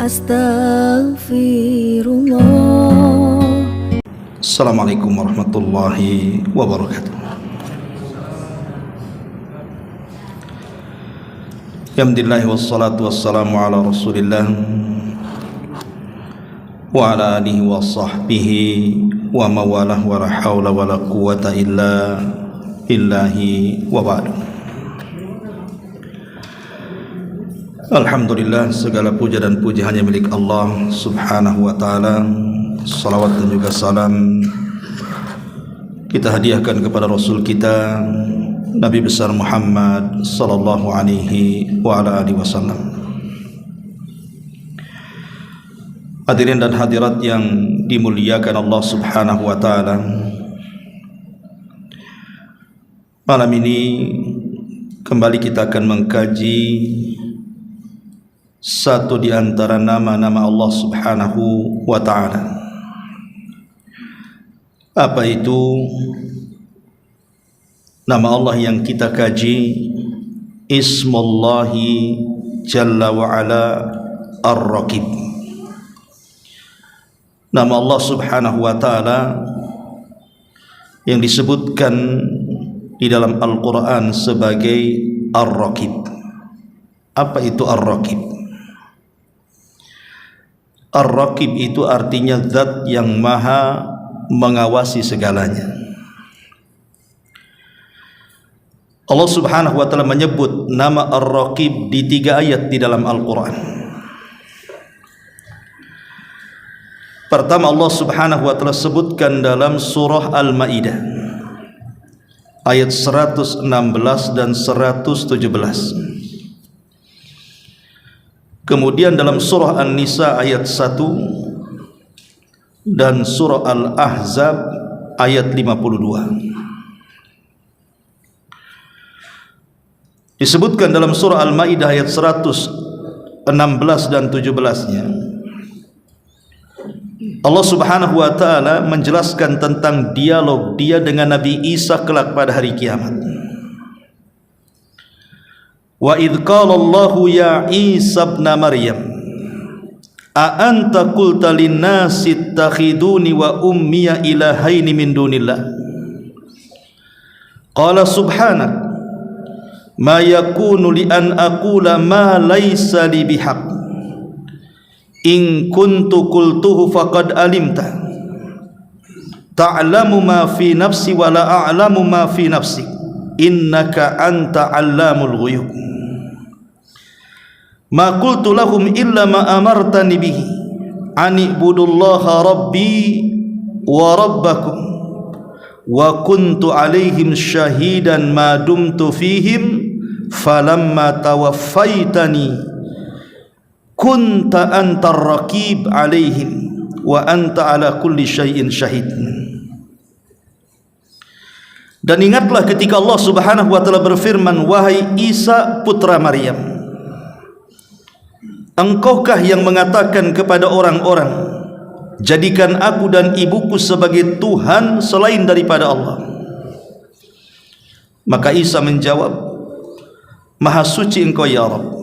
Astaghfirullah. Assalamualaikum warahmatullahi wabarakatuh. Alhamdulillah wassalatu wassalamu ala rasulillah wa ala alihi wa sahbihi wa mawalah wa la hawla wa la quwata illa billahi wa ba'du. Alhamdulillah, segala puja dan puji hanya milik Allah subhanahu wa ta'ala. Salawat dan juga salam kita hadiahkan kepada Rasul kita Nabi besar Muhammad sallallahu alaihi wa ala alihi wasallam. Hadirin dan hadirat yang dimuliakan Allah subhanahu wa ta'ala, malam ini kembali kita akan mengkaji satu di antara nama-nama Allah subhanahu wa ta'ala. Apa itu nama Allah yang kita kaji? Ismullahi Jalla wa Ala Ar-Raqib. Nama Allah subhanahu wa ta'ala yang disebutkan di dalam Al-Quran sebagai Ar-Raqib. Apa itu Ar-Raqib? Ar-Raqib itu artinya zat yang maha mengawasi segalanya. Allah subhanahu wa ta'ala menyebut nama Ar-Raqib di 3 ayat di dalam Al-Quran. Pertama, Allah subhanahu wa ta'ala sebutkan dalam surah Al-Ma'idah ayat 116 dan 117. Kemudian dalam surah An-Nisa ayat 1 dan surah Al-Ahzab ayat 52. Disebutkan dalam surah Al-Maidah ayat 116 dan 17-nya, Allah subhanahu wa ta'ala menjelaskan tentang dialog dia dengan Nabi Isa kelak pada hari kiamat. Wa idh qala Allahu ya Isa ibn Maryam a anta qulta lin-nasi ittakhiduni wa ummiya ilahaini min dunillah qala subhanak ma yakunu li an aqula ma laysa li bihaq in kuntu qultuhu faqad alimta ta'lamu ma fi nafsi wa la a'lamu ma fi nafsik innaka anta 'allamul ghuyub ma qultu lahum illa ma amartani bihi ani ibudullaha rabbi wa rabbakum wa kuntu alaihim syahidan ma dumtu fihim falamma tawaffaitani kunta antar raqib alaihim wa anta ala kulli syai'in syahid. Dan ingatlah ketika Allah subhanahu wa ta'ala berfirman, wahai Isa putra Maryam, engkaukah yang mengatakan kepada orang-orang, jadikan aku dan ibuku sebagai Tuhan selain daripada Allah? Maka Isa menjawab, maha suci engkau ya Rabb,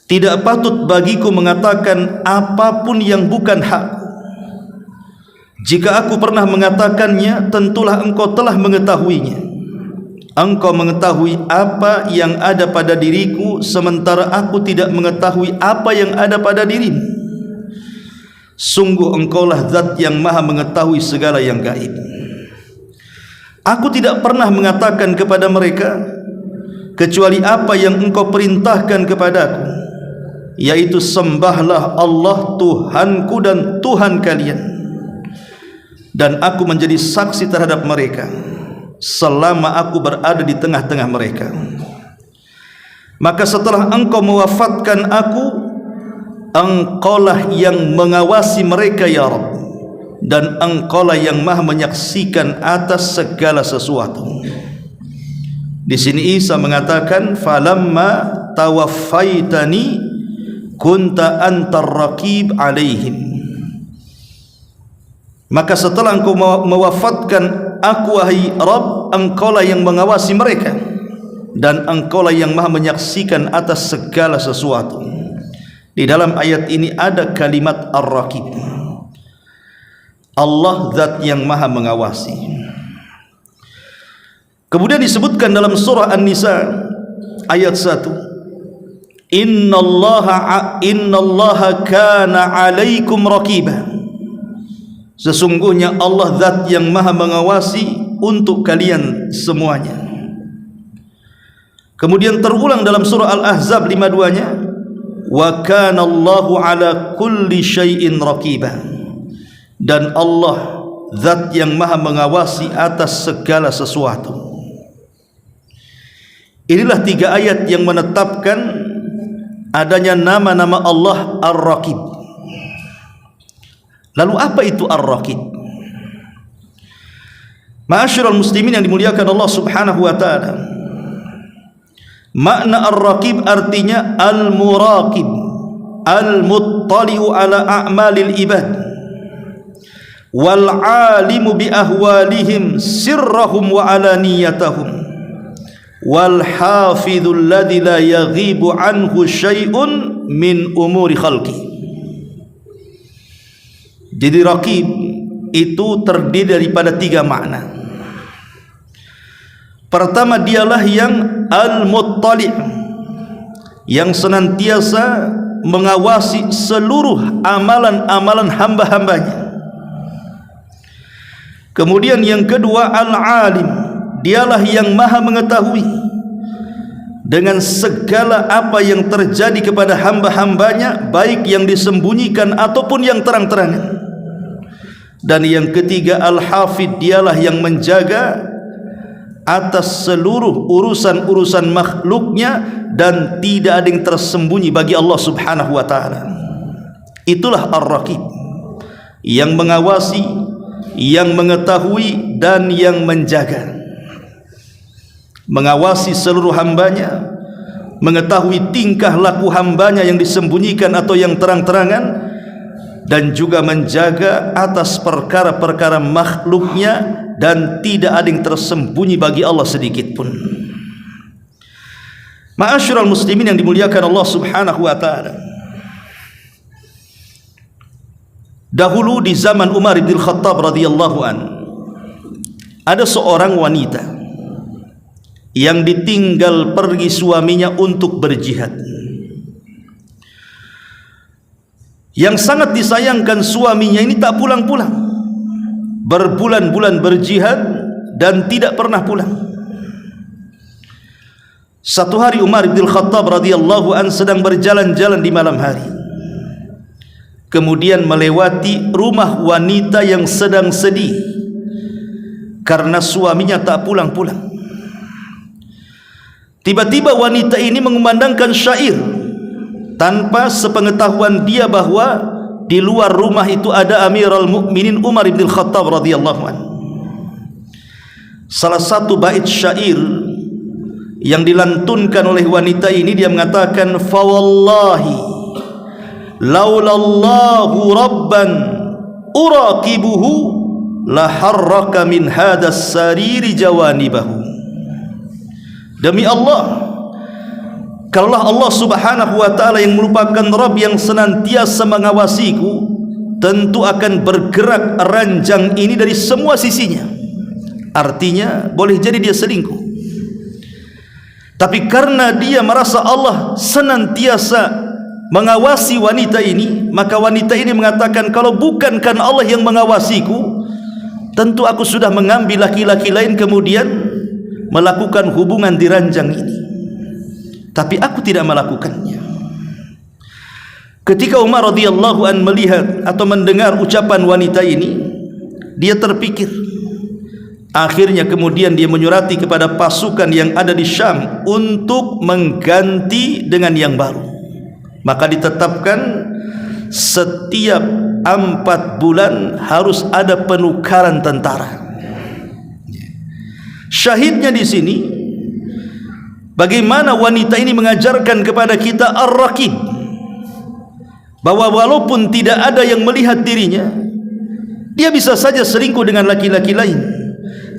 tidak patut bagiku mengatakan apapun yang bukan hakku. Jika aku pernah mengatakannya, tentulah engkau telah mengetahuinya. Engkau mengetahui apa yang ada pada diriku, sementara aku tidak mengetahui apa yang ada pada dirimu. Sungguh engkaulah zat yang maha mengetahui segala yang gaib. Aku tidak pernah mengatakan kepada mereka kecuali apa yang engkau perintahkan kepadaku, yaitu sembahlah Allah Tuhanku dan Tuhan kalian, dan aku menjadi saksi terhadap mereka selama aku berada di tengah-tengah mereka. Maka setelah engkau mewafatkan aku, engkaulah yang mengawasi mereka ya Rabb, dan engkaulah yang maha menyaksikan atas segala sesuatu. Di sini Isa mengatakan, falamma tawaffaitani kunta antar raqib alaihim. Maka setelah engkau mewafatkan aku wahai Rabb, engkaulah yang mengawasi mereka, dan engkaulah yang maha menyaksikan atas segala sesuatu. Di dalam ayat ini ada kalimat Ar-Raqib. Allah zat yang maha mengawasi. Kemudian disebutkan dalam surah An-Nisa ayat 1, Innallaha kana 'alaikum raqiba. Sesungguhnya Allah zat yang maha mengawasi untuk kalian semuanya. Kemudian terulang dalam surah Al-Ahzab 52-nya, wa kana Allahu 'ala kulli syai'in raqiba. Dan Allah zat yang maha mengawasi atas segala sesuatu. Inilah 3 ayat yang menetapkan adanya nama-nama Allah Ar-Raqib. Lalu apa itu Ar-Raqib? Ma'asyiral muslimin yang dimuliakan Allah Subhanahu wa taala, makna Ar-Raqib artinya Al-Muraqib, Al-Muttali'u ala a'malil ibad, wal 'alimu bi ahwalihim sirrahum wa alaniyatahum, wal hafidhul ladzi la yaghibu anhu syai'un min umuri khalqi. Jadi Raqib itu terdiri daripada 3 makna. Pertama, dialah yang Al-Muttali', yang senantiasa mengawasi seluruh amalan-amalan hamba-hambanya. Kemudian yang kedua, Al-Alim, dialah yang maha mengetahui dengan segala apa yang terjadi kepada hamba-hambanya, baik yang disembunyikan ataupun yang terang-terangan. Dan yang ketiga, Al-Hafid, dialah yang menjaga atas seluruh urusan-urusan makhluknya dan tidak ada yang tersembunyi bagi Allah Subhanahu wa taala. Itulah Ar-Raqib, yang mengawasi, yang mengetahui dan yang menjaga. Mengawasi seluruh hambanya, mengetahui tingkah laku hambanya yang disembunyikan atau yang terang-terangan, dan juga menjaga atas perkara-perkara makhluknya dan tidak ada yang tersembunyi bagi Allah sedikit pun. Ma'asyiral muslimin yang dimuliakan Allah Subhanahu wa taala, dahulu di zaman Umar bin Khattab radhiyallahu an, ada seorang wanita yang ditinggal pergi suaminya untuk berjihad. Yang sangat disayangkan, suaminya ini tak pulang-pulang, berbulan-bulan berjihad dan tidak pernah pulang. Satu hari Umar bin Khattab radhiyallahu an sedang berjalan-jalan di malam hari, kemudian melewati rumah wanita yang sedang sedih karena suaminya tak pulang-pulang. Tiba-tiba wanita ini mengumandangkan syair tanpa sepengetahuan dia bahwa di luar rumah itu ada Amirul Mukminin Umar bin Khattab radhiyallahu anhu. Salah satu bait syair yang dilantunkan oleh wanita ini, dia mengatakan, fa wallahi laulallahu rabban uraqibuhu la harraka min hadas sariri jawanibahu. Demi Allah, kalaulah Allah Subhanahu wa taala yang merupakan Rabb yang senantiasa mengawasiku, tentu akan bergerak ranjang ini dari semua sisinya. Artinya boleh jadi dia selingkuh, tapi karena dia merasa Allah senantiasa mengawasi wanita ini, maka wanita ini mengatakan, kalau bukan karena Allah yang mengawasiku, tentu aku sudah mengambil laki-laki lain kemudian melakukan hubungan di ranjang ini. Tapi aku tidak melakukannya. Ketika Umar radhiyallahu an melihat atau mendengar ucapan wanita ini, dia terpikir. Akhirnya kemudian dia menyurati kepada pasukan yang ada di Syam untuk mengganti dengan yang baru. Maka ditetapkan setiap 4 bulan harus ada penukaran tentara. Syahidnya di sini, bagaimana wanita ini mengajarkan kepada kita Ar-Raqib, bahwa walaupun tidak ada yang melihat dirinya, dia bisa saja selingkuh dengan laki-laki lain,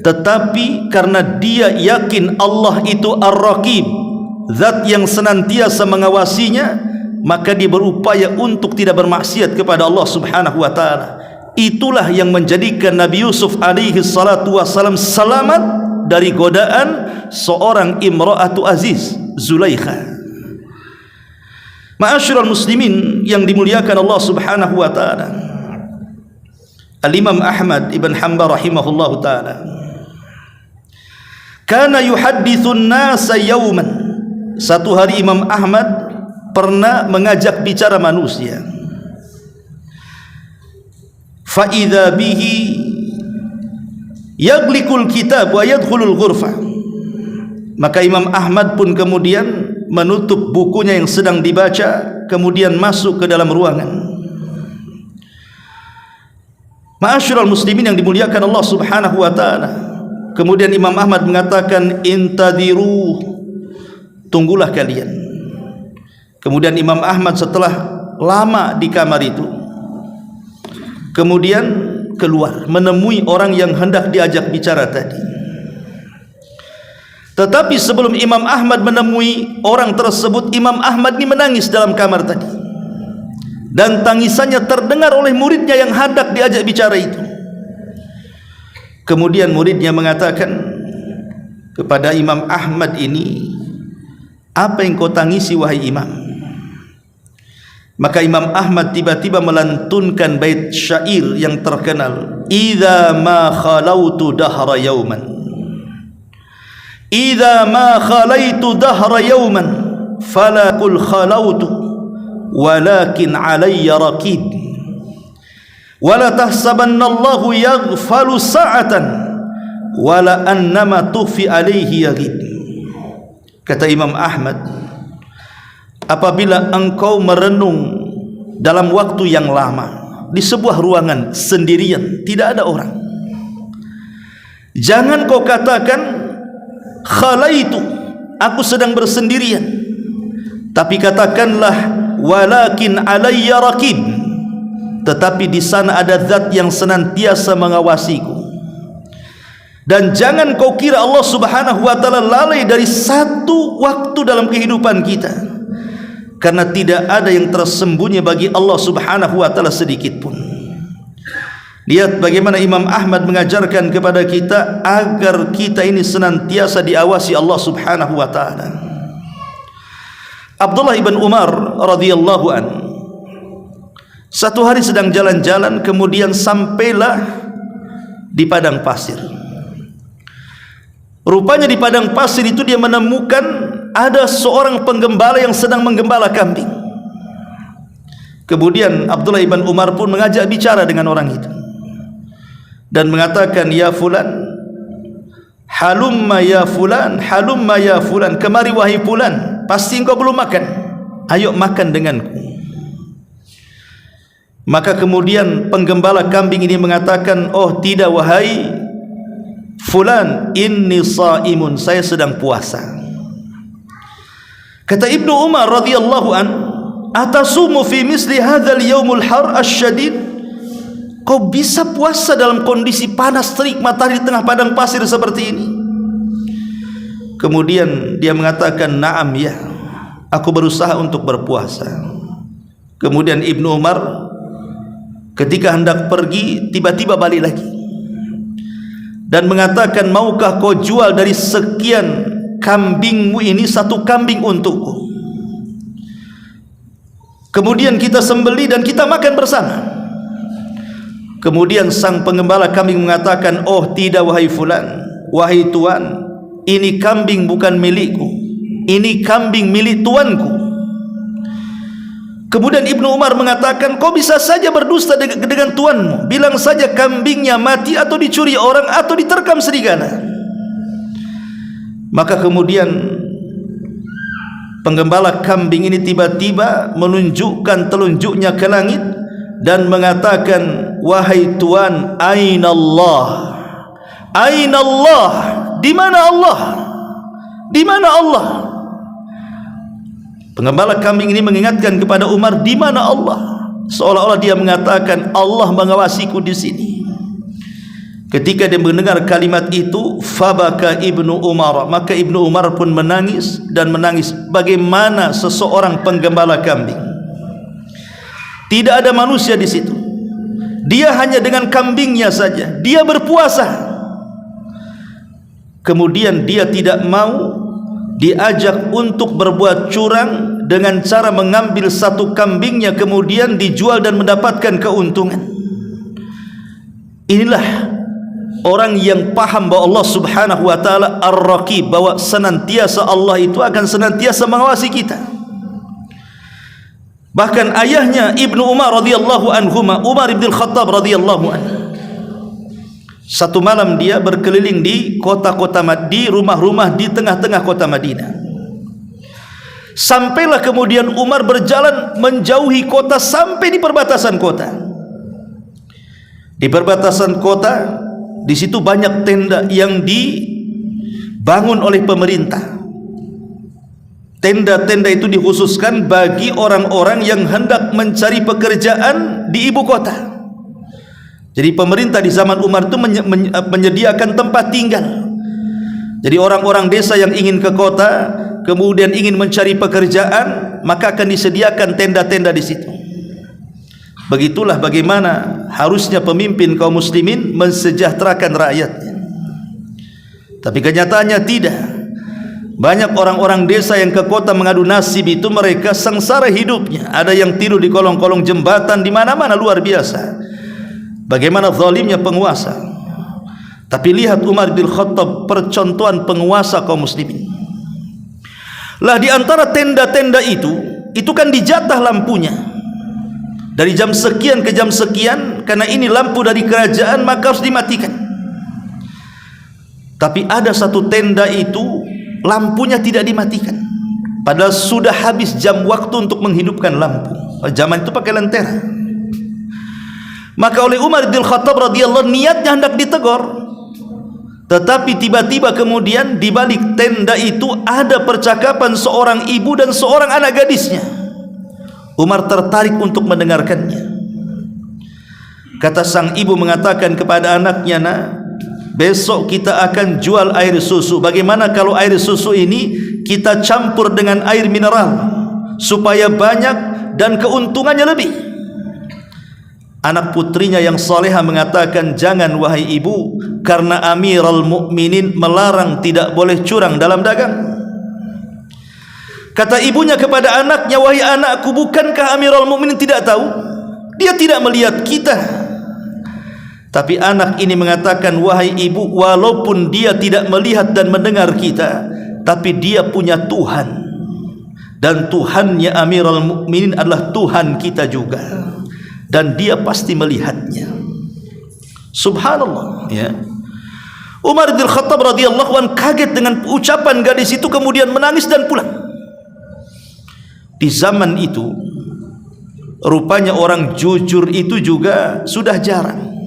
tetapi karena dia yakin Allah itu Ar-Raqib, zat yang senantiasa mengawasinya, maka dia berupaya untuk tidak bermaksiat kepada Allah Subhanahu wa taala. Itulah yang menjadikan Nabi Yusuf alaihi salatu wasalam selamat dari godaan seorang imra'atu aziz, Zulaikha. Ma'asyiral muslimin yang dimuliakan Allah Subhanahu wa taala, Al-Imam Ahmad ibn Hanbal rahimahullahu taala kana yuhadditsun nasa yawman. Satu hari Imam Ahmad pernah mengajak bicara manusia. Fa idza bihi yaglikul kitab wa yadkhulul ghurfah. Maka Imam Ahmad pun kemudian menutup bukunya yang sedang dibaca, kemudian masuk ke dalam ruangan. Ma'asyiral muslimin yang dimuliakan Allah Subhanahu wa taala. Kemudian Imam Ahmad mengatakan, intadiru, tunggulah kalian. Kemudian Imam Ahmad setelah lama di kamar itu, kemudian keluar menemui orang yang hendak diajak bicara tadi. Tetapi sebelum Imam Ahmad menemui orang tersebut, Imam Ahmad ini menangis dalam kamar tadi, dan tangisannya terdengar oleh muridnya yang hendak diajak bicara itu. Kemudian muridnya mengatakan kepada Imam Ahmad ini, apa yang kau tangisi wahai Imam? Maka Imam Ahmad tiba-tiba melantunkan bait syair yang terkenal, idza ma khalautu dahra yauman, idza ma khalaitu dahra yauman fala qul khalautu walakin alayya raqib wala tahsabanna Allahu yaghfalu sa'atan wala annama tufi alayhi yaghib. Kata Imam Ahmad, apabila engkau merenung dalam waktu yang lama di sebuah ruangan sendirian, tidak ada orang, jangan kau katakan khalaitu, aku sedang bersendirian, tapi katakanlah walakin alayya raqib, tetapi di sana ada zat yang senantiasa mengawasiku. Dan jangan kau kira Allah Subhanahu wa taala lalai dari satu waktu dalam kehidupan kita, karena tidak ada yang tersembunyi bagi Allah Subhanahu wa taala sedikit pun. Lihat bagaimana Imam Ahmad mengajarkan kepada kita agar kita ini senantiasa diawasi Allah Subhanahu wa taala. Abdullah ibn Umar radhiyallahu an satu hari sedang jalan-jalan, kemudian sampailah di padang pasir. Rupanya di padang pasir itu dia menemukan ada seorang penggembala yang sedang menggembala kambing. Kemudian Abdullah ibn Umar pun mengajak bicara dengan orang itu dan mengatakan, ya fulan, halumma ya fulan, halumma ya fulan, kemari wahai fulan, pasti engkau belum makan, ayo makan denganku. Maka kemudian penggembala kambing ini mengatakan, oh tidak wahai fulan, inni shaimun, saya sedang puasa. Kata Ibnu Umar radhiyallahu an, atasumu fi misli hadzal yaumul har asyadid, kau bisa puasa dalam kondisi panas terik matahari di tengah padang pasir seperti ini? Kemudian dia mengatakan, na'am ya, aku berusaha untuk berpuasa. Kemudian Ibnu Umar ketika hendak pergi, tiba-tiba balik lagi dan mengatakan, maukah kau jual dari sekian kambingmu ini satu kambing untukku, kemudian kita sembelih dan kita makan bersama. Kemudian sang penggembala kambing mengatakan, oh tidak wahai fulan, wahai tuan, ini kambing bukan milikku, ini kambing milik tuanku. Kemudian Ibnu Umar mengatakan, kau bisa saja berdusta dengan tuanmu, bilang saja kambingnya mati atau dicuri orang atau diterkam serigala. Maka kemudian penggembala kambing ini tiba-tiba menunjukkan telunjuknya ke langit dan mengatakan, wahai tuan, aina Allah, aina Allah, di mana Allah, di mana Allah? Penggembala kambing ini mengingatkan kepada Umar, di mana Allah? Seolah-olah dia mengatakan, Allah mengawasiku di sini. Ketika dia mendengar kalimat itu, fabaka Ibnu Umar, maka Ibnu Umar pun menangis dan menangis bagaimana seseorang penggembala kambing. Tidak ada manusia di situ. Dia hanya dengan kambingnya saja. Dia berpuasa. Kemudian dia tidak mau diajak untuk berbuat curang dengan cara mengambil satu kambingnya kemudian dijual dan mendapatkan keuntungan. Inilah orang yang paham bahwa Allah Subhanahu wa taala Ar-Raqib, bahwa senantiasa Allah itu akan senantiasa mengawasi kita. Bahkan ayahnya Ibnu Umar radhiyallahu anhuma, Umar bin Khattab radhiyallahu anhu, satu malam dia berkeliling di kota-kota, di rumah-rumah di tengah-tengah kota Madinah. Sampailah kemudian Umar berjalan menjauhi kota sampai di perbatasan kota. Di perbatasan kota, di situ banyak tenda yang dibangun oleh pemerintah. Tenda-tenda itu dikhususkan bagi orang-orang yang hendak mencari pekerjaan di ibu kota. Jadi pemerintah di zaman Umar itu menyediakan tempat tinggal. Jadi orang-orang desa yang ingin ke kota, kemudian ingin mencari pekerjaan, maka akan disediakan tenda-tenda di situ. Begitulah bagaimana harusnya pemimpin kaum muslimin mensejahterakan rakyatnya. Tapi kenyataannya tidak. Banyak orang-orang desa yang ke kota mengadu nasib itu mereka sengsara hidupnya. Ada yang tidur di kolong-kolong jembatan, di mana-mana, luar biasa. Bagaimana zalimnya penguasa. Tapi lihat Umar bin Khattab, percontohan penguasa kaum muslimin. Lah di antara tenda-tenda itu kan dijatah lampunya. Dari jam sekian ke jam sekian, karena ini lampu dari kerajaan maka harus dimatikan. Tapi ada satu tenda itu lampunya tidak dimatikan, padahal sudah habis jam waktu untuk menghidupkan lampu. Zaman itu pakai lentera. Maka oleh Umar bin Khattab radhiyallahu niatnya hendak ditegur, tetapi tiba-tiba kemudian di balik tenda itu ada percakapan seorang ibu dan seorang anak gadisnya. Umar tertarik untuk mendengarkannya. Kata sang ibu mengatakan kepada anaknya, "Nak, besok kita akan jual air susu. Bagaimana kalau air susu ini kita campur dengan air mineral supaya banyak dan keuntungannya lebih?" Anak putrinya yang salehah mengatakan, "Jangan wahai ibu, karena Amirul Mukminin melarang tidak boleh curang dalam dagang." Kata ibunya kepada anaknya, "Wahai anakku, bukankah Amirul Mukminin tidak tahu? Dia tidak melihat kita." Tapi anak ini mengatakan, "Wahai ibu, walaupun dia tidak melihat dan mendengar kita, tapi dia punya Tuhan, dan Tuhannya Amirul Mukminin adalah Tuhan kita juga, dan dia pasti melihatnya." Subhanallah, ya. Umar bin Khattab radhiyallahu anhu kaget dengan ucapan gadis itu, kemudian menangis dan pulang. Di zaman itu rupanya orang jujur itu juga sudah jarang.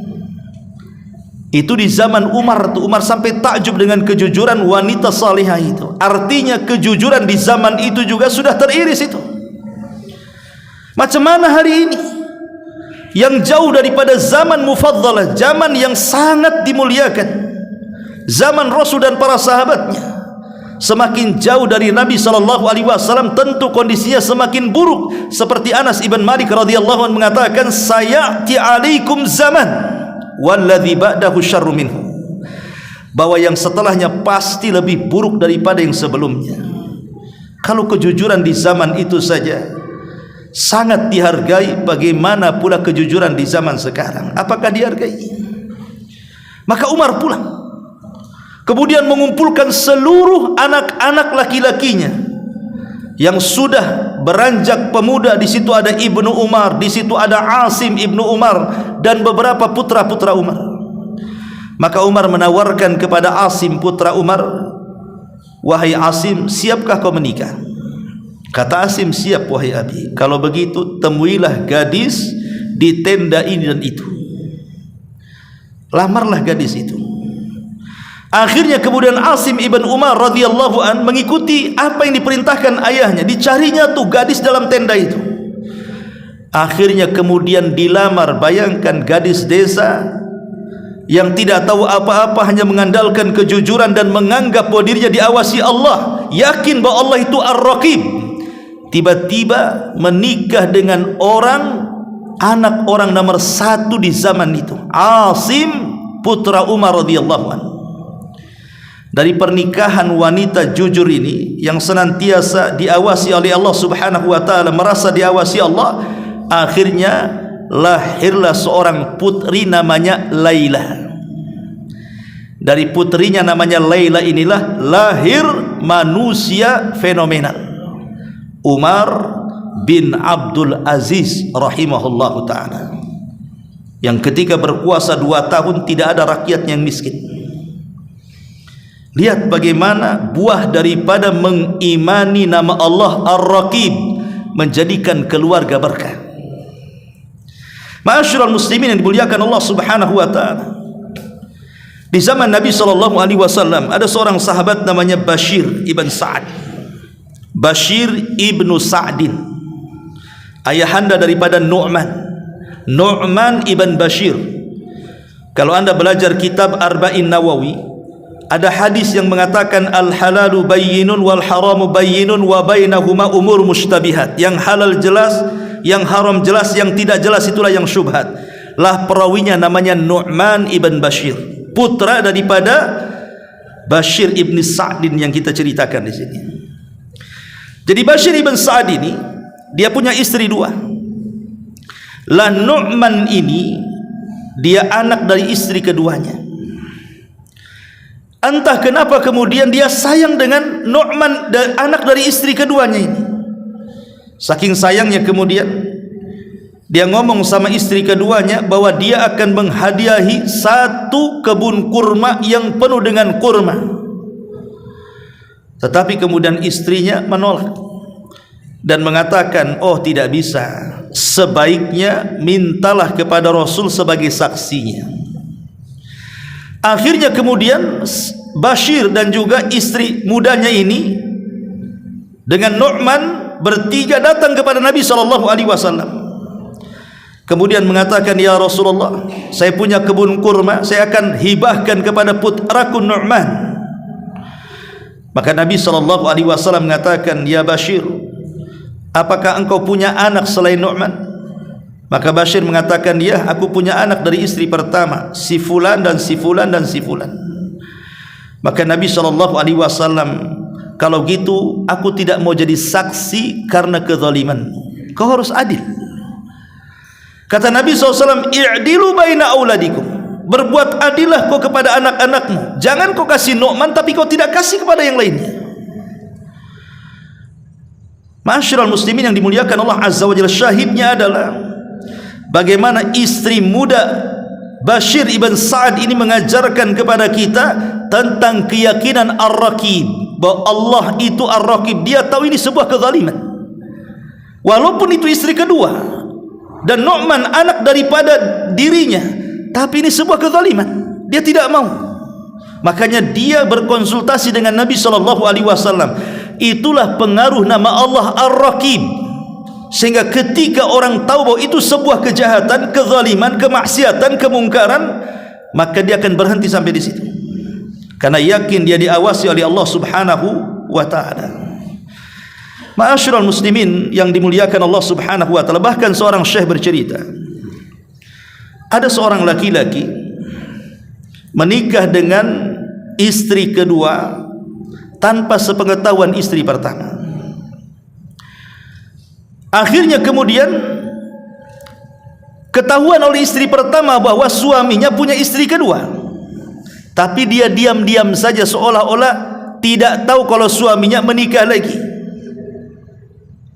Itu di zaman Umar, Umar sampai takjub dengan kejujuran wanita salihah itu. Artinya kejujuran di zaman itu juga sudah teriris itu. Macam mana hari ini yang jauh daripada zaman mufaddalah, zaman yang sangat dimuliakan, zaman Rasul dan para sahabatnya, semakin jauh dari Nabi SAW, tentu kondisinya semakin buruk. Seperti Anas ibn Malik radhiyallahu anhu mengatakan, "Sayati alaikum zaman walladzi ba'dahu syarru minhu," bahwa yang setelahnya pasti lebih buruk daripada yang sebelumnya. Kalau kejujuran di zaman itu saja sangat dihargai, bagaimana pula kejujuran di zaman sekarang? Apakah dihargai? Maka Umar pulang, kemudian mengumpulkan seluruh anak-anak laki-lakinya yang sudah beranjak pemuda. Di situ ada Ibnu Umar, di situ ada Asim Ibnu Umar dan beberapa putra-putra Umar. Maka Umar menawarkan kepada Asim putra Umar, "Wahai Asim, siapkah kau menikah?" Kata Asim, "Siap wahai abi." "Kalau begitu temuilah gadis di tenda ini dan itu." Lamarlah gadis itu. Akhirnya kemudian Asim ibn Umar radhiyallahu an mengikuti apa yang diperintahkan ayahnya. Dicarinya tuh gadis dalam tenda itu. Akhirnya kemudian dilamar. Bayangkan gadis desa yang tidak tahu apa-apa, hanya mengandalkan kejujuran dan menganggap bahwa dirinya diawasi Allah, yakin bahwa Allah itu Ar-Raqib, tiba-tiba menikah dengan anak orang nomor 1 di zaman itu, Asim putra Umar radhiyallahu anhu. Dari pernikahan wanita jujur ini yang senantiasa diawasi oleh Allah Subhanahu wa taala, merasa diawasi Allah, akhirnya lahirlah seorang putri namanya Laila. Dari putrinya namanya Laila inilah lahir manusia fenomenal, Umar bin Abdul Aziz rahimahullahu taala, yang ketika berkuasa 2 tahun tidak ada rakyat yang miskin. Lihat bagaimana buah daripada mengimani nama Allah Ar-Raqib menjadikan keluarga berkah. Ma'asyiral muslimin yang dimuliakan Allah Subhanahu wa taala, di zaman Nabi sallallahu alaihi wasallam ada seorang sahabat namanya Bashir ibn Sa'ad. Bashir ibnu Sa'din, ayahanda daripada Nu'man ibn Bashir. Kalau anda belajar kitab Arba'in Nawawi, ada hadis yang mengatakan al-halalu bayyinun wal haramu bayyinun wa bainahuma umur mushtabihat. Yang halal jelas, yang haram jelas, yang tidak jelas itulah yang syubhat. Lah perawinya namanya Nu'man ibn Bashir, putra daripada Bashir ibn Sa'din yang kita ceritakan di sini. Jadi Bashir ibn Sa'd ini dia punya istri 2. Lah Nu'man ini dia anak dari istri keduanya. Entah kenapa kemudian dia sayang dengan Nu'man, anak dari istri keduanya ini. Saking sayangnya kemudian dia ngomong sama istri keduanya bahwa dia akan menghadiahi 1 kebun kurma yang penuh dengan kurma. Tetapi kemudian istrinya menolak dan mengatakan, oh tidak bisa, sebaiknya mintalah kepada Rasul sebagai saksinya. Akhirnya kemudian Bashir dan juga istri mudanya ini dengan Nu'man bertiga datang kepada Nabi SAW. Kemudian mengatakan, ya Rasulullah, saya punya kebun kurma, saya akan hibahkan kepada putraku Nu'man. Maka Nabi SAW mengatakan, ya Bashir, apakah engkau punya anak selain Nu'man? Maka Bashir mengatakan, ya, aku punya anak dari istri pertama, si fulan dan si fulan dan si fulan. Maka Nabi SAW, kalau gitu aku tidak mau jadi saksi karena kezaliman, kau harus adil. Kata Nabi SAW, i'dilu baina auladikum, berbuat adillah kau kepada anak-anakmu, jangan kau kasih Nu'man tapi kau tidak kasih kepada yang lainnya. Ma'asyiral muslimin yang dimuliakan Allah Azza wa Jalla, syahidnya adalah bagaimana istri muda Bashir ibn Sa'ad ini mengajarkan kepada kita tentang keyakinan Ar-Raqib, bahwa Allah itu Ar-Raqib. Dia tahu ini sebuah kezaliman, walaupun itu istri kedua dan Nu'man anak daripada dirinya, tapi ini sebuah kezaliman, dia tidak mau. Makanya dia berkonsultasi dengan Nabi SAW. Itulah pengaruh nama Allah Ar-Raqib, sehingga ketika orang tahu bahwa itu sebuah kejahatan, kezaliman, kemaksiatan, kemungkaran, maka dia akan berhenti sampai di situ, karena yakin dia diawasi oleh Allah Subhanahu wa taala. Ma'asyiral muslimin yang dimuliakan Allah Subhanahu wa taala, bahkan seorang syekh bercerita, ada seorang laki-laki menikah dengan istri kedua tanpa sepengetahuan istri pertama. Akhirnya kemudian ketahuan oleh istri pertama bahwa suaminya punya istri kedua, tapi dia diam-diam saja seolah-olah tidak tahu kalau suaminya menikah lagi.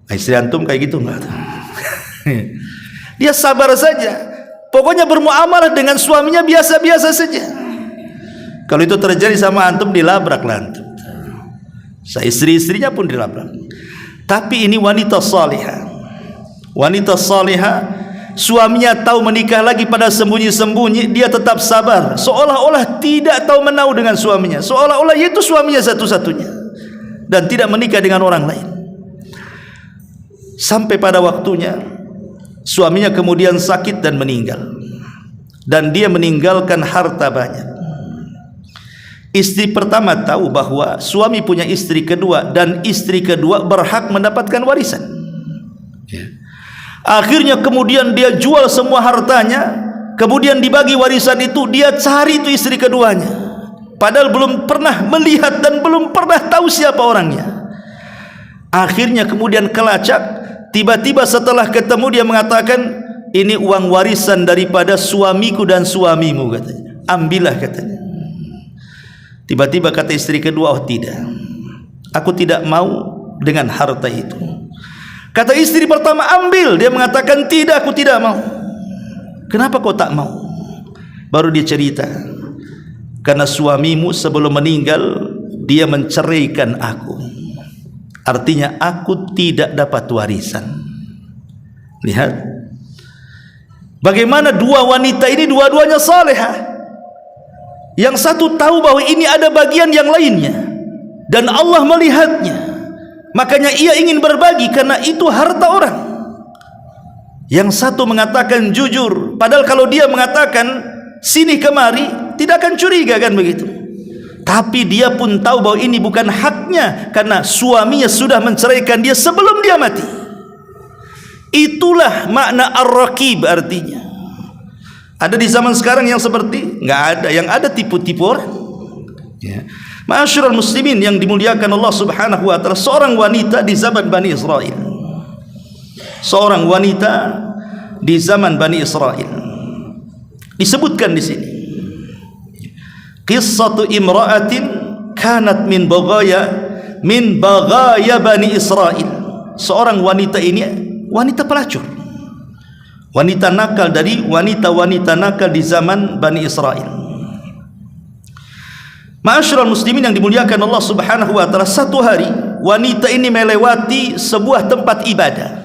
Istri antum kayak gitu enggak? Dia sabar saja, pokoknya bermuamalah dengan suaminya biasa-biasa saja. Kalau itu terjadi sama antum, dilabrak lah antum. Istri-istrinya pun dilabrak. Tapi ini wanita salihah. Wanita salihah, suaminya tahu menikah lagi pada sembunyi-sembunyi, dia tetap sabar, seolah-olah tidak tahu menau dengan suaminya, seolah-olah itu suaminya satu-satunya, dan tidak menikah dengan orang lain. Sampai pada waktunya suaminya kemudian sakit dan meninggal. dan dia meninggalkan harta banyak. Istri pertama tahu bahwa suami punya istri kedua dan istri kedua berhak mendapatkan warisan. Akhirnya kemudian dia jual semua hartanya, kemudian dibagi warisan itu, dia cari itu istri keduanya, padahal belum pernah melihat dan belum pernah tahu siapa orangnya. Akhirnya kemudian kelacak, tiba-tiba setelah ketemu dia mengatakan, ini uang warisan daripada suamiku dan suamimu, katanya, ambillah, katanya. Tiba-tiba kata istri kedua, oh tidak, aku tidak mau dengan harta itu. Kata istri pertama, ambil. Dia mengatakan, tidak, aku tidak mau. Kenapa kau tak mau? Baru dia cerita, karena suamimu sebelum meninggal dia menceraikan aku, artinya aku tidak dapat warisan. Lihat bagaimana dua wanita ini dua-duanya salehah. Yang satu tahu bahwa ini ada bagian yang lainnya dan Allah melihatnya, makanya ia ingin berbagi karena itu harta orang. Yang satu mengatakan jujur, padahal kalau dia mengatakan sini kemari tidak akan curiga, kan begitu. Tapi dia pun tahu bahwa ini bukan haknya karena suaminya sudah menceraikan dia sebelum dia mati. Itulah makna ar-raqib artinya. Ada di zaman sekarang yang seperti nggak ada, yang ada tipu-tipu orang. Ya. Ma'asyiral muslimin yang dimuliakan Allah Subhanahu wa taala, seorang wanita di zaman Bani Israel. Seorang wanita di zaman Bani Israel disebutkan di sini. Qissatu imra'atin kanat min baghaya Bani Israel. Seorang wanita ini wanita pelacur, wanita nakal dari wanita-wanita nakal di zaman Bani Israel. Ma'asyiral muslimin yang dimuliakan Allah Subhanahu wa taala, satu hari wanita ini melewati sebuah tempat ibadah.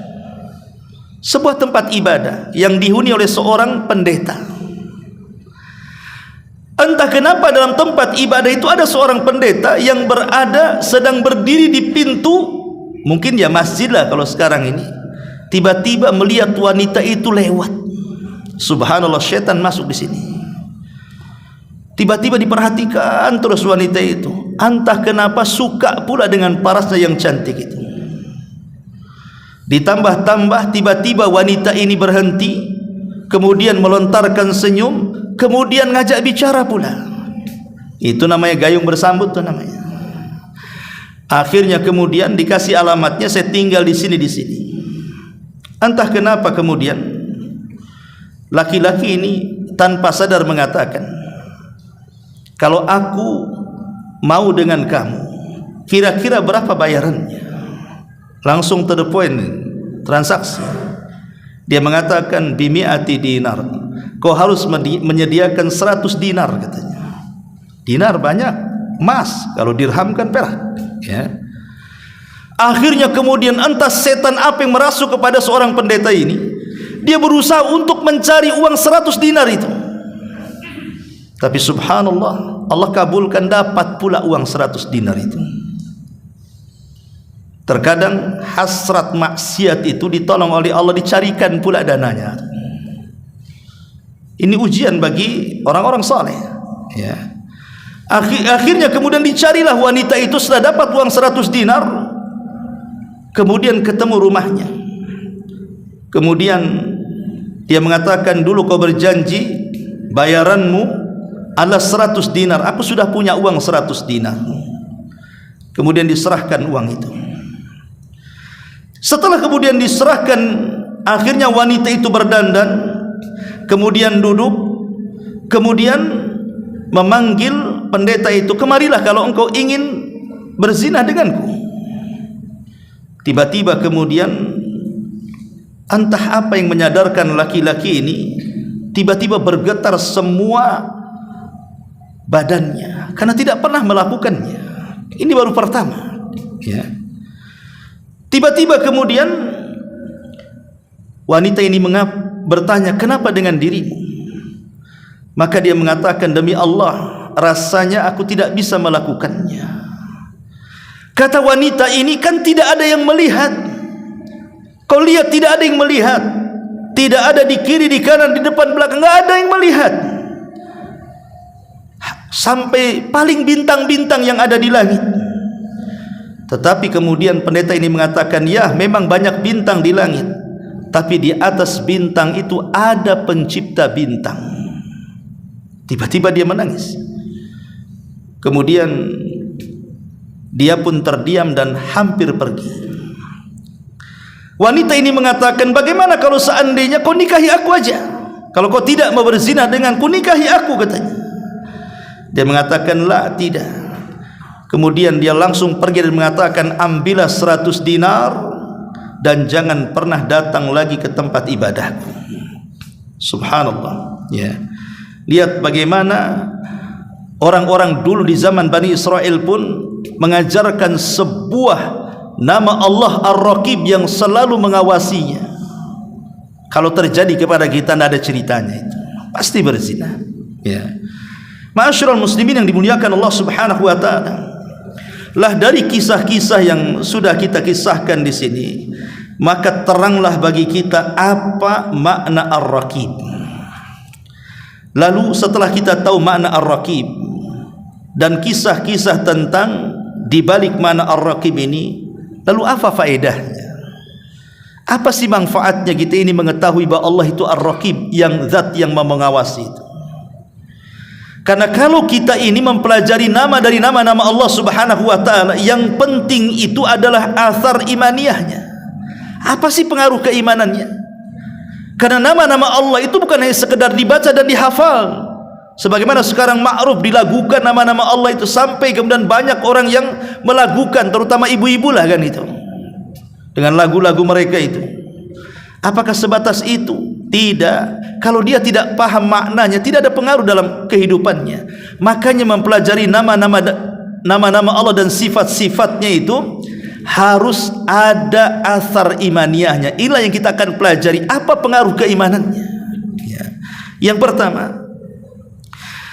Sebuah tempat ibadah yang dihuni oleh seorang pendeta. Entah kenapa dalam tempat ibadah itu ada seorang pendeta yang berada sedang berdiri di pintu, mungkin ya masjid lah kalau sekarang ini. Tiba-tiba melihat wanita itu lewat. Subhanallah, setan masuk di sini. Tiba-tiba diperhatikan terus wanita itu. Entah kenapa suka pula dengan parasnya yang cantik itu. Ditambah-tambah tiba-tiba wanita ini berhenti, kemudian melontarkan senyum, kemudian ngajak bicara pula. Itu namanya gayung bersambut tuh namanya. Akhirnya kemudian dikasih alamatnya, saya tinggal di sini. Entah kenapa kemudian laki-laki ini tanpa sadar mengatakan, kalau aku mau dengan kamu, kira-kira berapa bayarannya? Langsung to the point, transaksi. Dia mengatakan bimi'ati dinar, kau harus menyediakan 100 dinar, katanya. Dinar banyak, emas, kalau dirham kan perak, ya. Akhirnya kemudian entah setan apa yang merasuk kepada seorang pendeta ini, dia berusaha untuk mencari uang 100 dinar itu. Tapi subhanallah, Allah kabulkan, dapat pula uang 100 dinar itu. Terkadang hasrat maksiat itu ditolong oleh Allah, dicarikan pula dananya. Ini ujian bagi orang-orang saleh, ya. Akhirnya kemudian dicarilah wanita itu, setelah dapat uang 100 dinar, kemudian ketemu rumahnya. Kemudian dia mengatakan, dulu kau berjanji bayaranmu adalah 100 dinar, aku sudah punya uang 100 dinar. Kemudian diserahkan uang itu. Setelah kemudian diserahkan, akhirnya wanita itu berdandan, kemudian duduk, kemudian memanggil pendeta itu, kemarilah kalau engkau ingin berzina denganku. Tiba-tiba kemudian entah apa yang menyadarkan laki-laki ini, tiba-tiba bergetar semua badannya karena tidak pernah melakukannya. Ini baru pertama, ya. Tiba-tiba kemudian wanita ini bertanya, kenapa dengan dirimu? Maka dia mengatakan, demi Allah, rasanya aku tidak bisa melakukannya. Kata wanita ini, kan tidak ada yang melihat. Kau lihat tidak ada yang melihat, tidak ada di kiri, di kanan, di depan, belakang, nggak ada yang melihat. Sampai paling bintang-bintang yang ada di langit. Tetapi kemudian pendeta ini mengatakan, ya memang banyak bintang di langit, tapi di atas bintang itu ada pencipta bintang. Tiba-tiba dia menangis. Kemudian dia pun terdiam dan hampir pergi. Wanita ini mengatakan, bagaimana kalau seandainya kau nikahi aku aja? Kalau kau tidak mau berzina denganku, nikahi aku, katanya. Dia mengatakan, la, tidak. Kemudian dia langsung pergi dan mengatakan, ambillah 100 dinar dan jangan pernah datang lagi ke tempat ibadahku. Subhanallah. Ya. Lihat bagaimana orang-orang dulu di zaman Bani Israel pun mengajarkan sebuah nama Allah Ar-Raqib yang selalu mengawasinya. Kalau terjadi kepada kita, tidak ada ceritanya itu, pasti berzina. Ya. Ma'asyiral muslimin yang dimuliakan Allah Subhanahu wa taala, lah dari kisah-kisah yang sudah kita kisahkan di sini, maka teranglah bagi kita apa makna Ar-Raqib. Lalu setelah kita tahu makna Ar-Raqib dan kisah-kisah tentang di balik makna Ar-Raqib ini, lalu apa faedahnya? Apa sih manfaatnya kita ini mengetahui bahwa Allah itu Ar-Raqib, yang zat yang mengawasi itu? Karena kalau kita ini mempelajari nama dari nama-nama Allah Subhanahu wa taala, yang penting itu adalah athar imaniyahnya. Apa sih pengaruh keimanannya? Karena nama-nama Allah itu bukan hanya sekedar dibaca dan dihafal. Sebagaimana sekarang ma'ruf dilagukan nama-nama Allah itu, sampai kemudian banyak orang yang melagukan, terutama ibu-ibu lah kan itu, dengan lagu-lagu mereka itu. Apakah sebatas itu? Tidak. Kalau dia tidak paham maknanya, tidak ada pengaruh dalam kehidupannya. Makanya mempelajari nama-nama Allah dan sifat-sifatnya itu harus ada asar imaniyahnya. Inilah yang kita akan pelajari, apa pengaruh keimanannya. Ya. Yang pertama,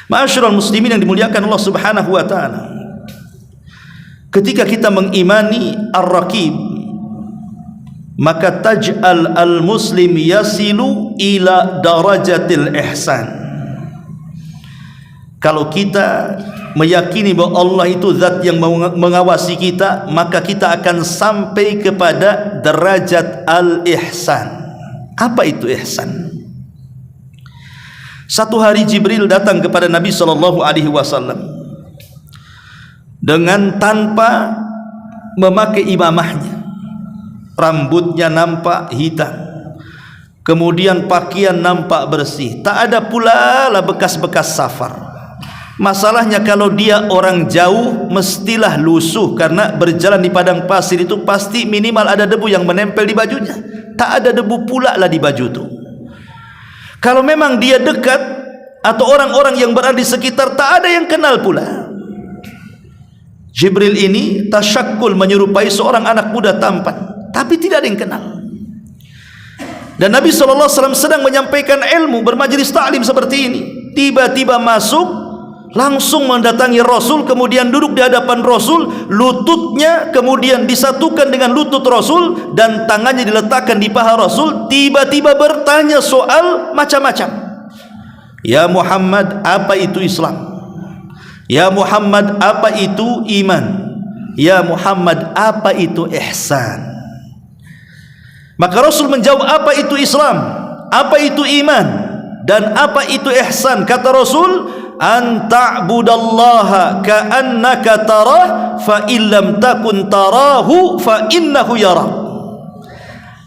ma'asyiral muslimin yang dimuliakan Allah Subhanahu wa taala, ketika kita mengimani Ar-Raqib, maka taj'al al-muslim yasilu ila darajatil ihsan. Kalau kita meyakini bahwa Allah itu zat yang mengawasi kita, maka kita akan sampai kepada derajat al-ihsan. Apa itu ihsan? Satu hari Jibril datang kepada Nabi SAW dengan tanpa memakai imamahnya. Rambutnya nampak hitam, kemudian pakaian nampak bersih, tak ada pula lah bekas-bekas safar. Masalahnya kalau dia orang jauh, mestilah lusuh, karena berjalan di padang pasir itu pasti minimal ada debu yang menempel di bajunya. Tak ada debu pula lah di baju itu. Kalau memang dia dekat atau orang-orang yang berada di sekitar, tak ada yang kenal pula. Jibril ini tasyakkul, menyerupai seorang anak muda tampan, tapi tidak ada yang kenal. Dan Nabi SAW sedang menyampaikan ilmu, bermajelis ta'lim seperti ini. Tiba-tiba masuk, langsung mendatangi Rasul, kemudian duduk di hadapan Rasul, lututnya kemudian disatukan dengan lutut Rasul dan tangannya diletakkan di paha Rasul. Tiba-tiba bertanya soal macam-macam. Ya Muhammad, apa itu Islam? Ya Muhammad, apa itu iman? Ya Muhammad, apa itu ihsan? Maka Rasul menjawab, apa itu Islam, apa itu iman, dan apa itu ihsan? Kata Rasul, an ta'budallaha ka'annaka tarah, fa illam takun tarahu fa innahu yarah.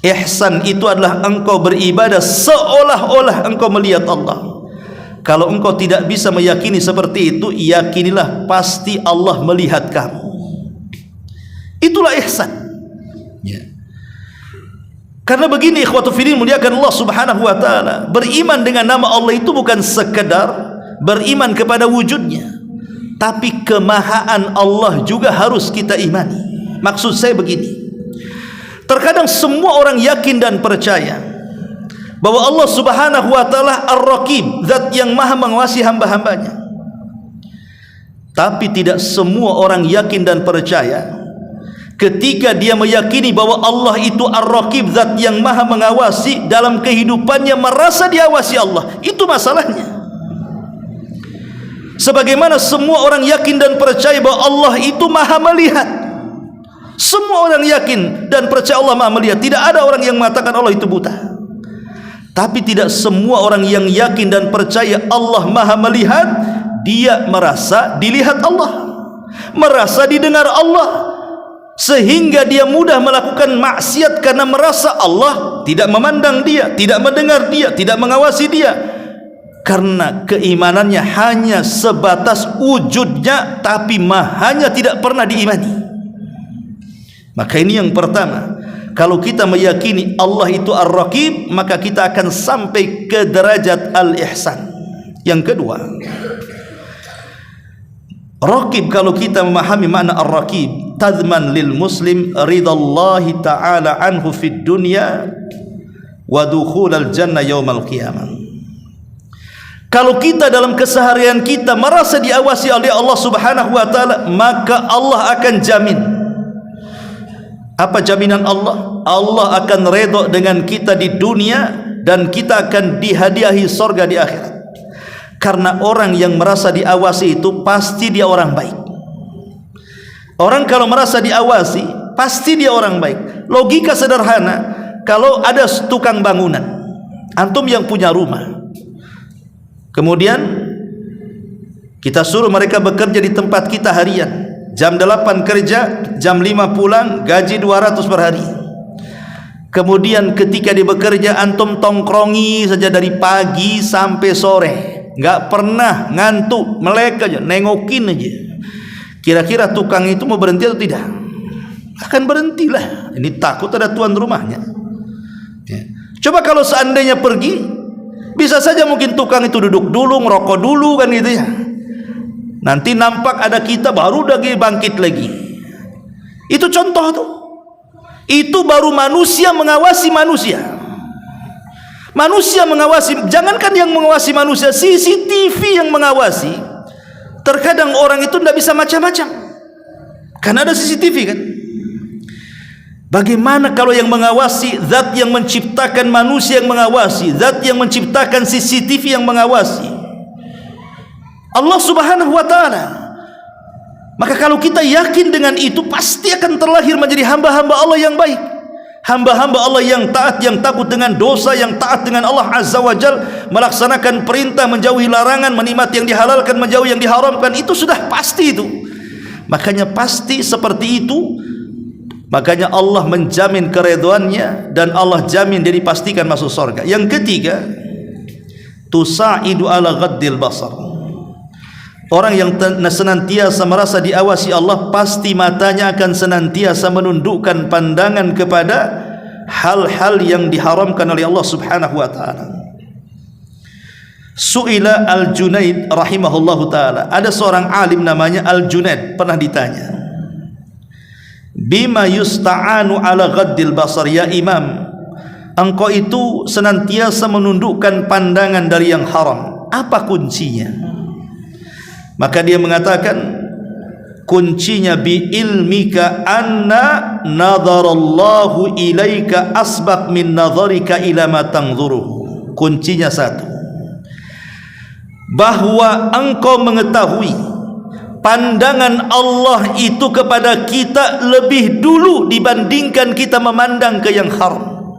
Ihsan itu adalah engkau beribadah seolah-olah engkau melihat Allah. Kalau engkau tidak bisa meyakini seperti itu, yakinilah pasti Allah melihat kamu. Itulah ihsan. Ya. Karena begini ikhwatu fillah muliakan Allah Subhanahu wa taala, beriman dengan nama Allah itu bukan sekedar beriman kepada wujudnya, tapi kemahaan Allah juga harus kita imani. Maksud saya begini, terkadang semua orang yakin dan percaya bahwa Allah Subhanahu wa taala Ar-Raqib, zat yang maha mengawasi hamba-hambanya. Tapi tidak semua orang yakin dan percaya ketika dia meyakini bahwa Allah itu Ar-Raqib, zat yang maha mengawasi, dalam kehidupannya merasa diawasi Allah. Itu masalahnya. Sebagaimana semua orang yakin dan percaya bahwa Allah itu maha melihat. Semua orang yakin dan percaya Allah maha melihat. Tidak ada orang yang mengatakan Allah itu buta. Tapi tidak semua orang yang yakin dan percaya Allah maha melihat, dia merasa dilihat Allah, merasa didengar Allah, sehingga dia mudah melakukan maksiat karena merasa Allah tidak memandang dia, tidak mendengar dia, tidak mengawasi dia, karena keimanannya hanya sebatas wujudnya, tapi mahanya tidak pernah diimani. Maka ini yang pertama, kalau kita meyakini Allah itu Ar-Raqib, maka kita akan sampai ke derajat Al-Ihsan. Yang kedua, Raqib, kalau kita memahami makna Ar-Raqib, tadman lil muslim ridallahi ta'ala anhu fid dunya wa dukhulal jannah yaumal qiyamah. Kalau kita dalam keseharian kita merasa diawasi oleh Allah Subhanahu wa taala, maka Allah akan jamin. Apa jaminan Allah? Allah akan redha dengan kita di dunia dan kita akan dihadiahi surga di akhirat. Karena orang yang merasa diawasi itu pasti dia orang baik. Orang kalau merasa diawasi pasti dia orang baik. Logika sederhana, kalau ada tukang bangunan, antum yang punya rumah, kemudian kita suruh mereka bekerja di tempat kita harian, jam 8 kerja, jam 5 pulang, gaji 200 per hari. Kemudian ketika dia bekerja, antum tongkrongi saja dari pagi sampai sore, nggak pernah ngantuk, melek aja, nengokin aja. Kira-kira tukang itu mau berhenti atau tidak? Akan berhentilah. Ini takut ada tuan rumahnya. Ya. Coba kalau seandainya pergi, bisa saja mungkin tukang itu duduk dulu, ngerokok dulu kan gitu ya. Nanti nampak ada kita, baru lagi bangkit lagi. Itu contoh tuh. Itu baru manusia mengawasi manusia. Manusia mengawasi, jangankan yang mengawasi manusia, CCTV yang mengawasi. Terkadang orang itu tidak bisa macam-macam karena ada CCTV kan. Bagaimana kalau yang mengawasi, zat yang menciptakan manusia yang mengawasi, zat yang menciptakan CCTV yang mengawasi, Allah Subhanahu wa ta'ala. Maka kalau kita yakin dengan itu, pasti akan terlahir menjadi hamba-hamba Allah yang baik, hamba-hamba Allah yang taat, yang takut dengan dosa, yang taat dengan Allah Azza wa Jal, melaksanakan perintah, menjauhi larangan, menikmati yang dihalalkan, menjauhi yang diharamkan. Itu sudah pasti itu. Makanya pasti seperti itu. Makanya Allah menjamin keridhaannya dan Allah jamin dia dipastikan masuk surga. Yang ketiga, tusaidu ala ghaddil basar. Orang yang senantiasa merasa diawasi Allah, pasti matanya akan senantiasa menundukkan pandangan kepada hal-hal yang diharamkan oleh Allah Subhanahu wa taala. Su'ila Al-Junaid rahimahullahu taala. Ada seorang alim namanya Al-Junaid, pernah ditanya, bima yusta'anu ala ghaddil basar, ya imam, engkau itu senantiasa menundukkan pandangan dari yang haram, apa kuncinya? Maka dia mengatakan, kuncinya bi ilmika anna nadharallahu ilaika asbaq min nadharika ila ma tanzuruhu. Kuncinya satu, bahwa engkau mengetahui pandangan Allah itu kepada kita lebih dulu dibandingkan kita memandang ke yang haram.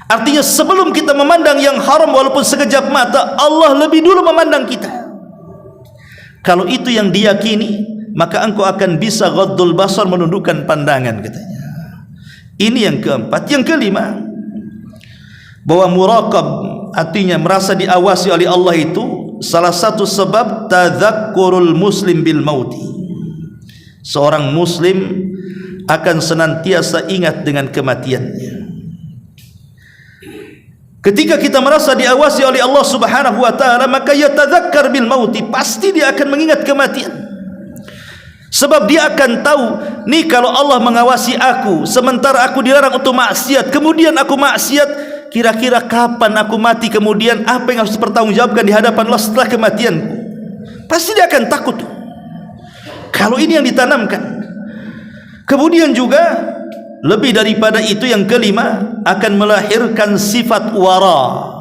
Artinya sebelum kita memandang yang haram walaupun sekejap mata, Allah lebih dulu memandang kita. Kalau itu yang diyakini, maka engkau akan bisa ghaddul basar, menundukkan pandangan, katanya. Ini yang keempat. Yang kelima, bahwa muraqab, artinya merasa diawasi oleh Allah, itu salah satu sebab tadzakkurul muslim bil mauti. Seorang muslim akan senantiasa ingat dengan kematiannya. Ketika kita merasa diawasi oleh Allah Subhanahu wa taala, maka yatadzakkar bil mauti, pasti dia akan mengingat kematian. Sebab dia akan tahu, nih kalau Allah mengawasi aku sementara aku dilarang untuk maksiat, kemudian aku maksiat, kira-kira kapan aku mati, kemudian apa yang harus dipertanggungjawabkan di hadapan Allah setelah kematianku. Pasti dia akan takut. Kalau ini yang ditanamkan. Kemudian juga lebih daripada itu, yang kelima, akan melahirkan sifat wara.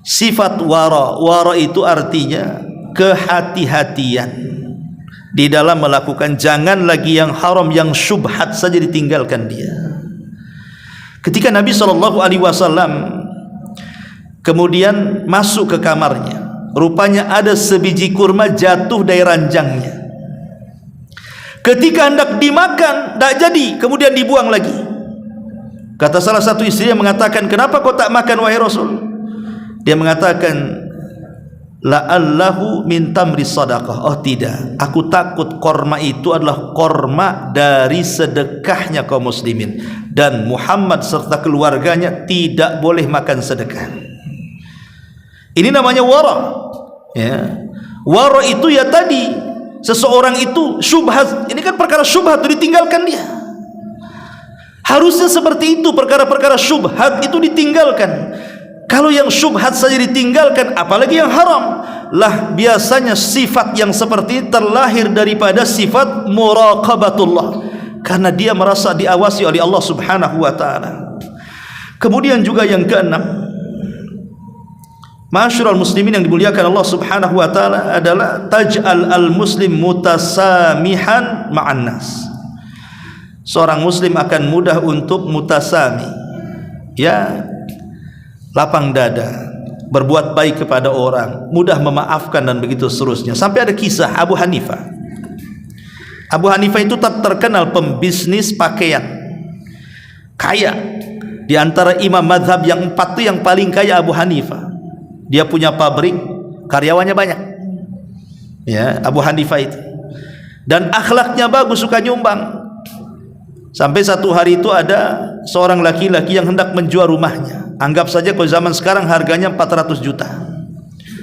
Sifat wara, wara itu artinya kehati-hatian di dalam melakukan. Jangan lagi yang haram, yang syubhat saja ditinggalkan dia. Ketika Nabi SAW kemudian masuk ke kamarnya, rupanya ada sebiji kurma jatuh dari ranjangnya. Ketika hendak dimakan, tak jadi, kemudian dibuang lagi. Kata salah satu istri yang mengatakan, kenapa kau tak makan wahai Rasul? Dia mengatakan, la'allahu min tamri sadaqah. Oh tidak, aku takut korma itu adalah korma dari sedekahnya kaum muslimin, dan Muhammad serta keluarganya tidak boleh makan sedekah. Ini namanya wara, ya. Wara itu ya tadi, seseorang itu syubhat, ini kan perkara syubhat itu ditinggalkan dia. Harusnya seperti itu, perkara-perkara syubhat itu ditinggalkan. Kalau yang syubhat saja ditinggalkan, apalagi yang haram. Lah biasanya sifat yang seperti ini terlahir daripada sifat muraqabatullah, karena dia merasa diawasi oleh Allah Subhanahu wa taala. Kemudian juga yang keenam, Ma'asyiral muslimin yang dimuliakan Allah Subhanahu wa taala, adalah taj'al al-muslim mutasamihan ma'an nas. Seorang muslim akan mudah untuk mutasami, ya, lapang dada, berbuat baik kepada orang, mudah memaafkan dan begitu seterusnya. Sampai ada kisah Abu Hanifah. Abu Hanifah itu tak terkenal pembisnis pakaian, kaya. Di antara imam madhab yang 4 itu yang paling kaya Abu Hanifah. Dia punya pabrik, karyawannya banyak, ya, Abu Hanifah itu. Dan akhlaknya bagus, suka nyumbang. Sampai satu hari itu ada seorang laki-laki yang hendak menjual rumahnya. Anggap saja kalau zaman sekarang harganya 400 juta.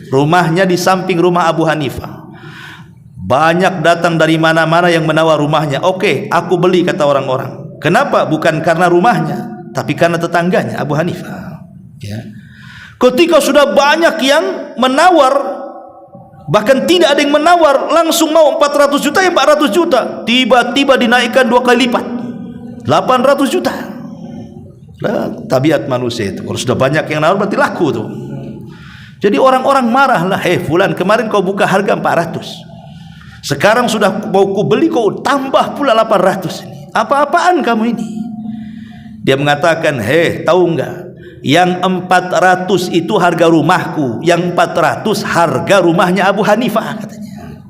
Rumahnya di samping rumah Abu Hanifah. Banyak datang dari mana-mana yang menawar rumahnya. Oke, aku beli, kata orang-orang. Kenapa? Bukan karena rumahnya, tapi karena tetangganya Abu Hanifah, ya. Ketika sudah banyak yang menawar, bahkan tidak ada yang menawar, langsung mau 400 juta, ya 400 juta. Tiba-tiba dinaikkan 2 kali lipat, 800 juta. Nah, tabiat manusia itu, kalau sudah banyak yang nawar berarti laku tuh. Jadi orang-orang marah lah, fulan, kemarin kau buka harga 400, sekarang sudah mau ku beli kau tambah pula 800. Ini apa-apaan kamu ini? Dia mengatakan, tahu enggak, yang 400 itu harga rumahku, yang 400 harga rumahnya Abu Hanifah, katanya.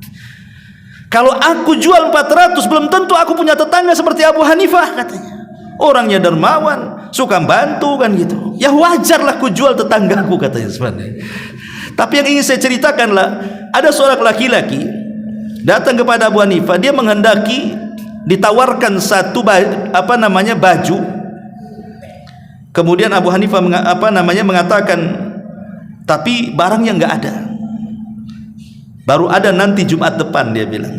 Kalau aku jual 400, belum tentu aku punya tetangga seperti Abu Hanifah, katanya. Orangnya dermawan, suka bantu, kan gitu. Ya wajarlah ku jual tetanggaku, katanya sebenarnya. Tapi yang ingin saya ceritakanlah, ada seorang laki-laki datang kepada Abu Hanifah. Dia menghendaki ditawarkan satu baju. Kemudian Abu Hanifah mengatakan, tapi barangnya nggak ada, baru ada nanti Jumat depan. Dia bilang,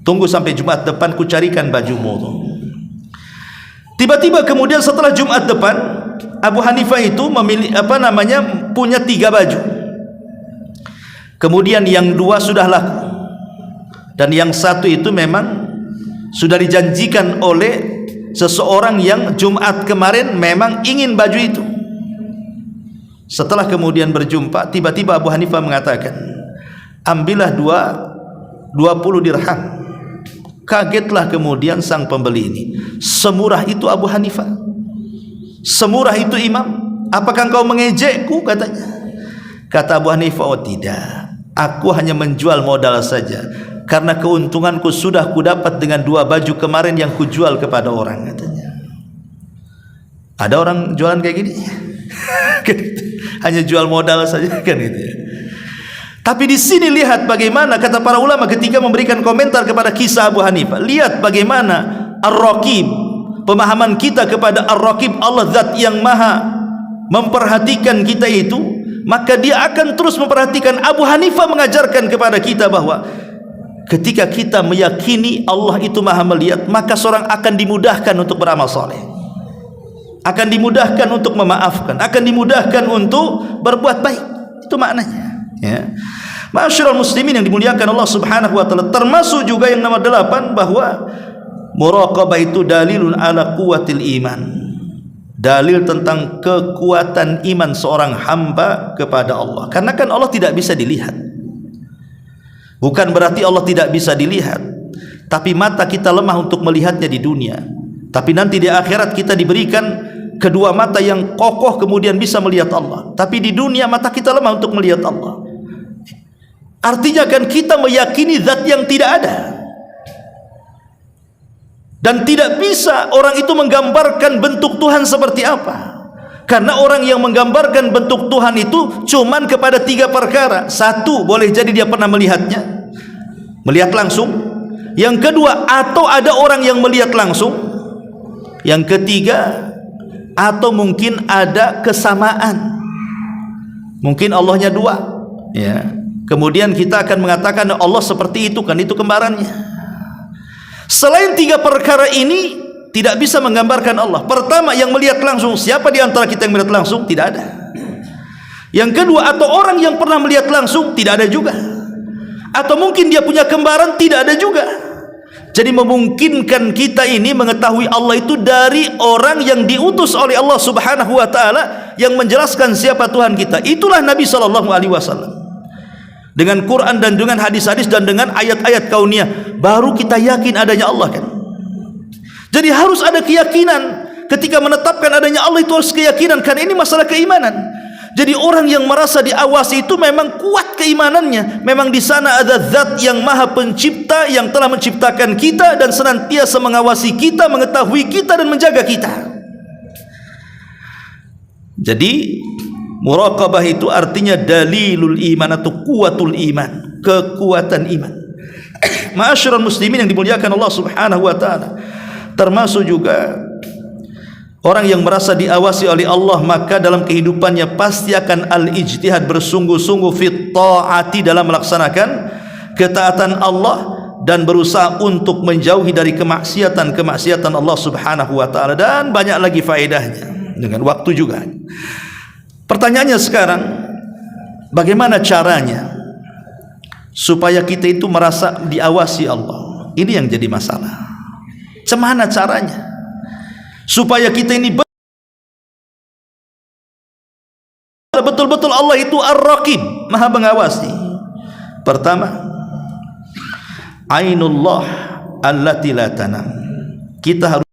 tunggu sampai Jumat depan, ku carikan bajumu. Tiba-tiba kemudian setelah Jumat depan, Abu Hanifah itu punya 3 baju. Kemudian yang 2 sudah laku, dan yang 1 itu memang sudah dijanjikan oleh seseorang yang Jumat kemarin memang ingin baju itu. Setelah kemudian berjumpa, tiba-tiba Abu Hanifah mengatakan, ambillah 20 dirham. Kagetlah kemudian sang pembeli ini. Semurah itu Abu Hanifah? Semurah itu imam? Apakah engkau mengejekku, katanya. Kata Abu Hanifah, oh tidak, aku hanya menjual modal saja, karena keuntunganku sudah kudapat dengan 2 baju kemarin yang kujual kepada orang, katanya. Ada orang jualan kayak gini? Hanya jual modal saja, kan gitu ya. Tapi di sini lihat bagaimana kata para ulama ketika memberikan komentar kepada kisah Abu Hanifah. Lihat bagaimana Ar-Raqib, pemahaman kita kepada Ar-Raqib, Allah zat yang maha memperhatikan kita itu, maka dia akan terus memperhatikan. Abu Hanifah mengajarkan kepada kita bahwa ketika kita meyakini Allah itu maha melihat, maka seorang akan dimudahkan untuk beramal soleh, akan dimudahkan untuk memaafkan, akan dimudahkan untuk berbuat baik. Itu maknanya, ya. Ma'asyiral muslimin yang dimuliakan Allah Subhanahu wa taala, termasuk juga yang nomor 8, bahwa Muraqabah itu dalilun ala quwwatil iman, dalil tentang kekuatan iman seorang hamba kepada Allah. Karena kan Allah tidak bisa dilihat. Bukan berarti Allah tidak bisa dilihat, tapi mata kita lemah untuk melihatnya di dunia. Tapi nanti di akhirat kita diberikan kedua mata yang kokoh, kemudian bisa melihat Allah. Tapi di dunia mata kita lemah untuk melihat Allah. Artinya kan kita meyakini zat yang tidak ada. Dan tidak bisa orang itu menggambarkan bentuk Tuhan seperti apa. Karena orang yang menggambarkan bentuk Tuhan itu cuman kepada 3 perkara. Satu, boleh jadi dia pernah melihatnya, melihat langsung. Yang kedua, atau ada orang yang melihat langsung. Yang ketiga, atau mungkin ada kesamaan. Mungkin Allahnya 2, ya. Kemudian kita akan mengatakan Allah seperti itu, kan itu kembarannya. Selain 3 perkara ini tidak bisa menggambarkan Allah. Pertama, yang melihat langsung. Siapa di antara kita yang melihat langsung? Tidak ada. Yang kedua, atau orang yang pernah melihat langsung? Tidak ada juga. Atau mungkin dia punya kembaran? Tidak ada juga. Jadi memungkinkan kita ini mengetahui Allah itu dari orang yang diutus oleh Allah Subhanahu wa taala yang menjelaskan siapa Tuhan kita. Itulah Nabi sallallahu alaihi wasallam. Dengan Quran dan dengan hadis-hadis dan dengan ayat-ayat kauniyah, baru kita yakin adanya Allah, kan. Jadi harus ada keyakinan. Ketika menetapkan adanya Allah itu harus keyakinan, karena ini masalah keimanan. Jadi orang yang merasa diawasi itu memang kuat keimanannya. Memang di sana ada zat yang maha pencipta, yang telah menciptakan kita dan senantiasa mengawasi kita, mengetahui kita dan menjaga kita. Jadi muraqabah itu artinya dalilul iman atau kuwatul iman, kekuatan iman. Ma'asyiral muslimin yang dimuliakan Allah Subhanahu wa taala, termasuk juga orang yang merasa diawasi oleh Allah, maka dalam kehidupannya pasti akan al-ijtihad, bersungguh-sungguh fit ta'ati, dalam melaksanakan ketaatan Allah dan berusaha untuk menjauhi dari kemaksiatan Allah Subhanahu wa taala, dan banyak lagi faedahnya dengan waktu juga. Pertanyaannya sekarang, bagaimana caranya supaya kita itu merasa diawasi Allah? Ini yang jadi masalah. Bagaimana caranya supaya kita ini betul-betul Allah itu Ar-Raqib, maha mengawasi? Pertama, Ainullah allati la tanam. Kita harus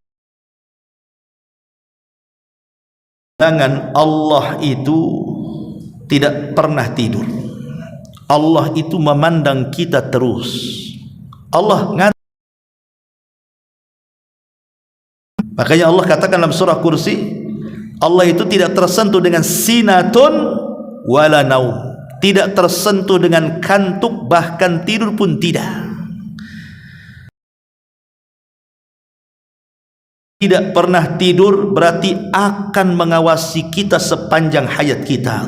dengan Allah itu tidak pernah tidur. Allah itu memandang kita terus. Allah makanya Allah katakan dalam surah Kursi, Allah itu tidak tersentuh dengan sinatun wala naum, tidak tersentuh dengan kantuk, bahkan tidur pun tidak. Tidak pernah tidur berarti akan mengawasi kita sepanjang hayat kita.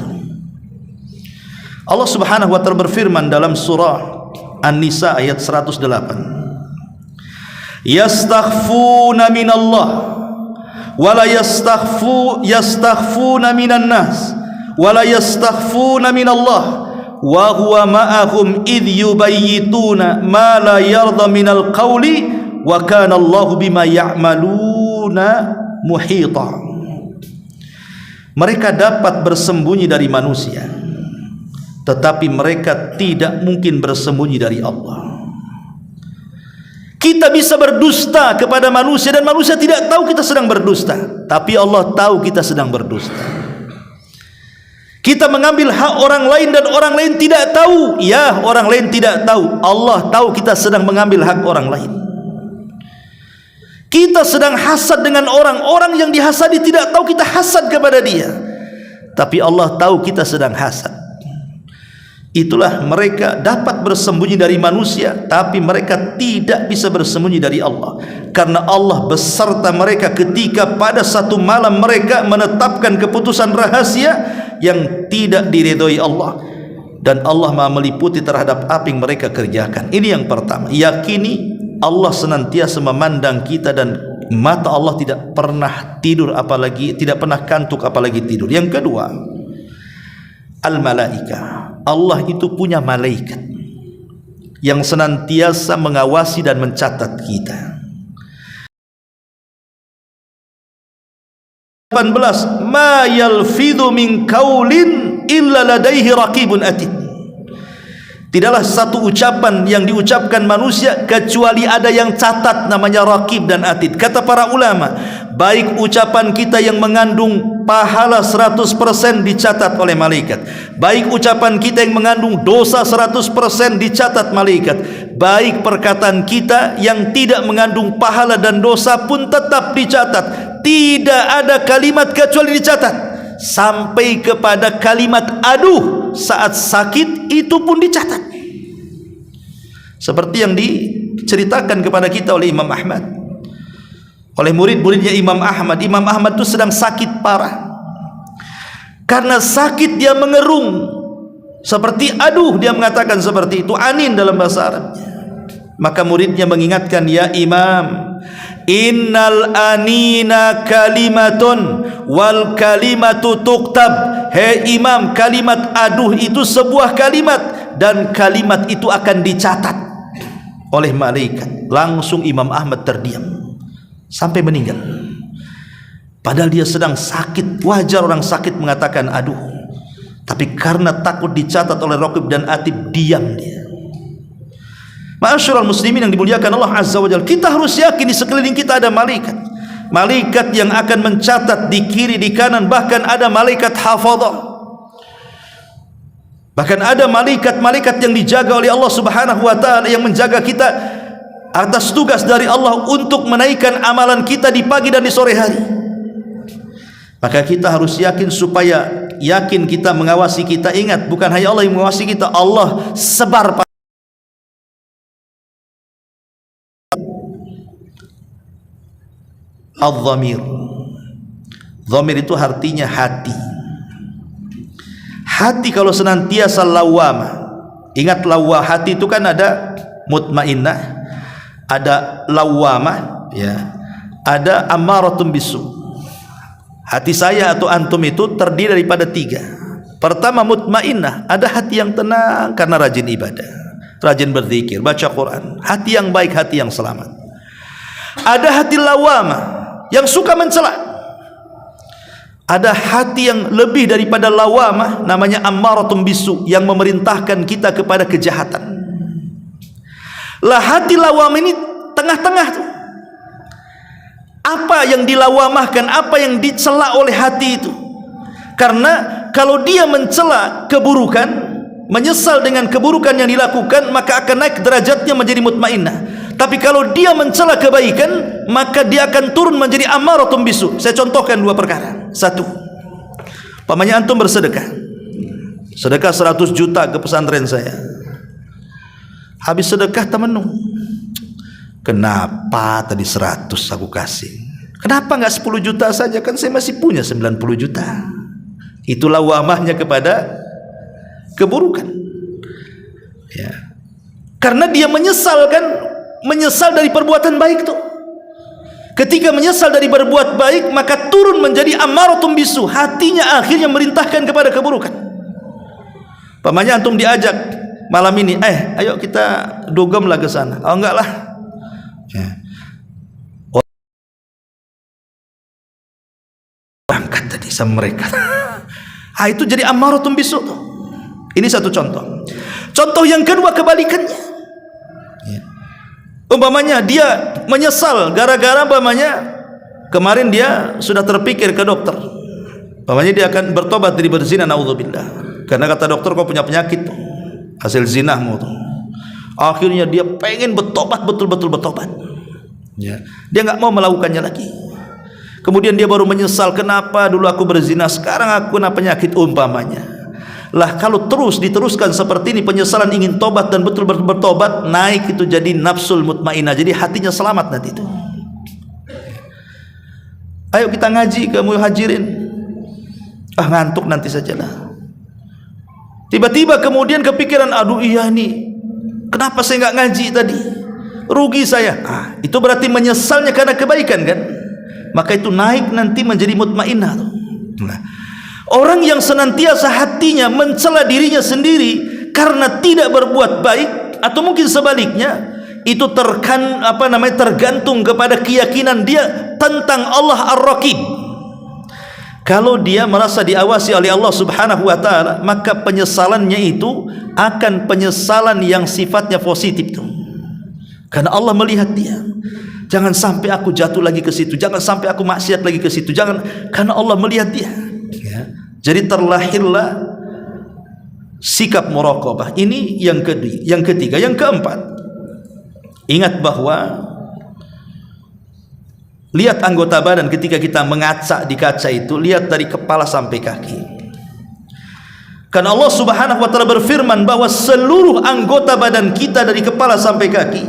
Allah Subhanahu wa taala berfirman dalam surah An-Nisa ayat 108, yastakhfuna minallah wala yastakhfuna minan nas wala yastakhfuna minallah wa huwa ma'ahum idh yubayyituna ma la yarda minal qawli wa kana Allahu bima ya'maluna muhita. Mereka dapat bersembunyi dari manusia, tetapi mereka tidak mungkin bersembunyi dari Allah. Kita bisa berdusta kepada manusia dan manusia tidak tahu kita sedang berdusta, tapi Allah tahu kita sedang berdusta. Kita mengambil hak orang lain dan orang lain tidak tahu. Ya, orang lain tidak tahu, Allah tahu kita sedang mengambil hak orang lain. Kita sedang hasad dengan orang yang dihasadi tidak tahu kita hasad kepada dia, tapi Allah tahu kita sedang hasad. Itulah mereka dapat bersembunyi dari manusia, tapi mereka tidak bisa bersembunyi dari Allah, karena Allah beserta mereka ketika pada satu malam mereka menetapkan keputusan rahasia yang tidak diridhoi Allah, dan Allah Maha meliputi terhadap apa yang mereka kerjakan. Ini yang pertama, yakini Allah senantiasa memandang kita dan mata Allah tidak pernah tidur, apalagi tidak pernah kantuk, apalagi tidur. Yang kedua, al-malaika. Allah itu punya malaikat yang senantiasa mengawasi dan mencatat kita. 18, ma yalfidhu min qaulin illa ladaihi raqibun atid. Tidaklah satu ucapan yang diucapkan manusia kecuali ada yang catat, namanya raqib dan atid. Kata para ulama, baik ucapan kita yang mengandung pahala 100% dicatat oleh malaikat, baik ucapan kita yang mengandung dosa 100% dicatat malaikat, baik perkataan kita yang tidak mengandung pahala dan dosa pun tetap dicatat. Tidak ada kalimat kecuali dicatat, sampai kepada kalimat aduh saat sakit itu pun dicatat. Seperti yang diceritakan kepada kita oleh Imam Ahmad, oleh murid-muridnya Imam Ahmad. Imam Ahmad itu sedang sakit parah. Karena sakit dia mengerung seperti aduh, dia mengatakan seperti itu, anin dalam bahasa Arabnya. Maka muridnya mengingatkan, ya Imam, innal anina kalimatun wal kalimatu tuktab. Hei Imam, kalimat aduh itu sebuah kalimat dan kalimat itu akan dicatat oleh malaikat. Langsung Imam Ahmad terdiam sampai meninggal, padahal dia sedang sakit. Wajar orang sakit mengatakan aduh, tapi karena takut dicatat oleh raqib dan atid, diam dia. Ma'asyiral muslimin yang dimuliakan Allah Azza wa Jalla, kita harus yakin di sekeliling kita ada malaikat. Malaikat yang akan mencatat di kiri, di kanan, bahkan ada malaikat hafadhah. Bahkan ada malaikat-malaikat yang dijaga oleh Allah Subhanahu wa taala, yang menjaga kita atas tugas dari Allah untuk menaikkan amalan kita di pagi dan di sore hari. Maka kita harus yakin, supaya yakin kita mengawasi kita. Ingat, bukan hanya Allah yang mengawasi kita, Allah sebar al-dhamir. Dhamir itu artinya hati. Hati kalau senantiasa lawamah. Ingat, hati itu kan ada mutmainnah, ada lawamah, ya, ada ammaratun bisu. Hati saya atau antum itu terdiri daripada 3. Pertama mutmainnah, ada hati yang tenang karena rajin ibadah, rajin berzikir, baca Quran, hati yang baik, hati yang selamat. Ada hati lawamah yang suka mencela. Ada hati yang lebih daripada lawamah, namanya ammaratun bisu, yang memerintahkan kita kepada kejahatan. Lah hati lawamah ini tengah-tengah tuh. Apa yang dilawamahkan, apa yang dicela oleh hati itu? Karena kalau dia mencela keburukan, menyesal dengan keburukan yang dilakukan, maka akan naik derajatnya menjadi mutmainnah. Tapi kalau dia mencela kebaikan, maka dia akan turun menjadi ammaratun bisu. Saya contohkan 2 perkara. 1, pamannya antum bersedekah, sedekah 100 juta ke pesantren saya. Habis sedekah temenung, kenapa tadi 100 aku kasih? Kenapa enggak 10 juta saja? Kan saya masih punya 90 juta. Itulah wamahnya kepada keburukan, ya. Karena dia menyesal dari perbuatan baik tuh. Ketika menyesal dari berbuat baik, maka turun menjadi ammaratun bisu. Hatinya akhirnya merintahkan kepada keburukan. Pamannya antum diajak malam ini, ayo kita dogemlah ke sana. Oh enggak lah, ya. Berangkat tadi sama mereka. Itu jadi ammaratun bisu tuh. Ini satu contoh. Contoh yang kedua kebalikannya, ya. Umpamanya dia menyesal gara-gara kemarin dia sudah terpikir ke dokter, umpamanya dia akan bertobat dari berzina, naudzubillah, karena kata dokter kau punya penyakit tuh, hasil zinahmu tuh. Akhirnya dia pengen bertobat, betul-betul bertobat, ya. Dia nggak mau melakukannya lagi. Kemudian dia baru menyesal, kenapa dulu aku berzina, sekarang aku kena penyakit, umpamanya. Lah kalau terus diteruskan seperti ini, penyesalan ingin tobat dan betul-betul bertobat, naik itu jadi nafsul mutmainnah, jadi hatinya selamat nanti itu. Ayo kita ngaji, kamu hadirin. Ngantuk nanti sajalah. Tiba-tiba kemudian kepikiran, aduh iya nih, kenapa saya nggak ngaji tadi, rugi saya. Itu berarti menyesalnya karena kebaikan kan, maka itu naik nanti menjadi mutmainnah. Nah, orang yang senantiasa hatinya mencela dirinya sendiri karena tidak berbuat baik, atau mungkin sebaliknya, itu tergantung kepada keyakinan dia tentang Allah Ar-Raqib. Kalau dia merasa diawasi oleh Allah Subhanahu wa taala, maka penyesalannya itu akan penyesalan yang sifatnya positif tuh. Karena Allah melihat dia. Jangan sampai aku jatuh lagi ke situ, jangan sampai aku maksiat lagi ke situ, jangan, karena Allah melihat dia. Ya. Jadi terlahirlah sikap muraqabah. Ini yang ketiga, yang keempat. Ingat bahwa lihat anggota badan ketika kita mengaca di kaca itu, lihat dari kepala sampai kaki. Karena Allah Subhanahu wa taala berfirman bahwa seluruh anggota badan kita dari kepala sampai kaki,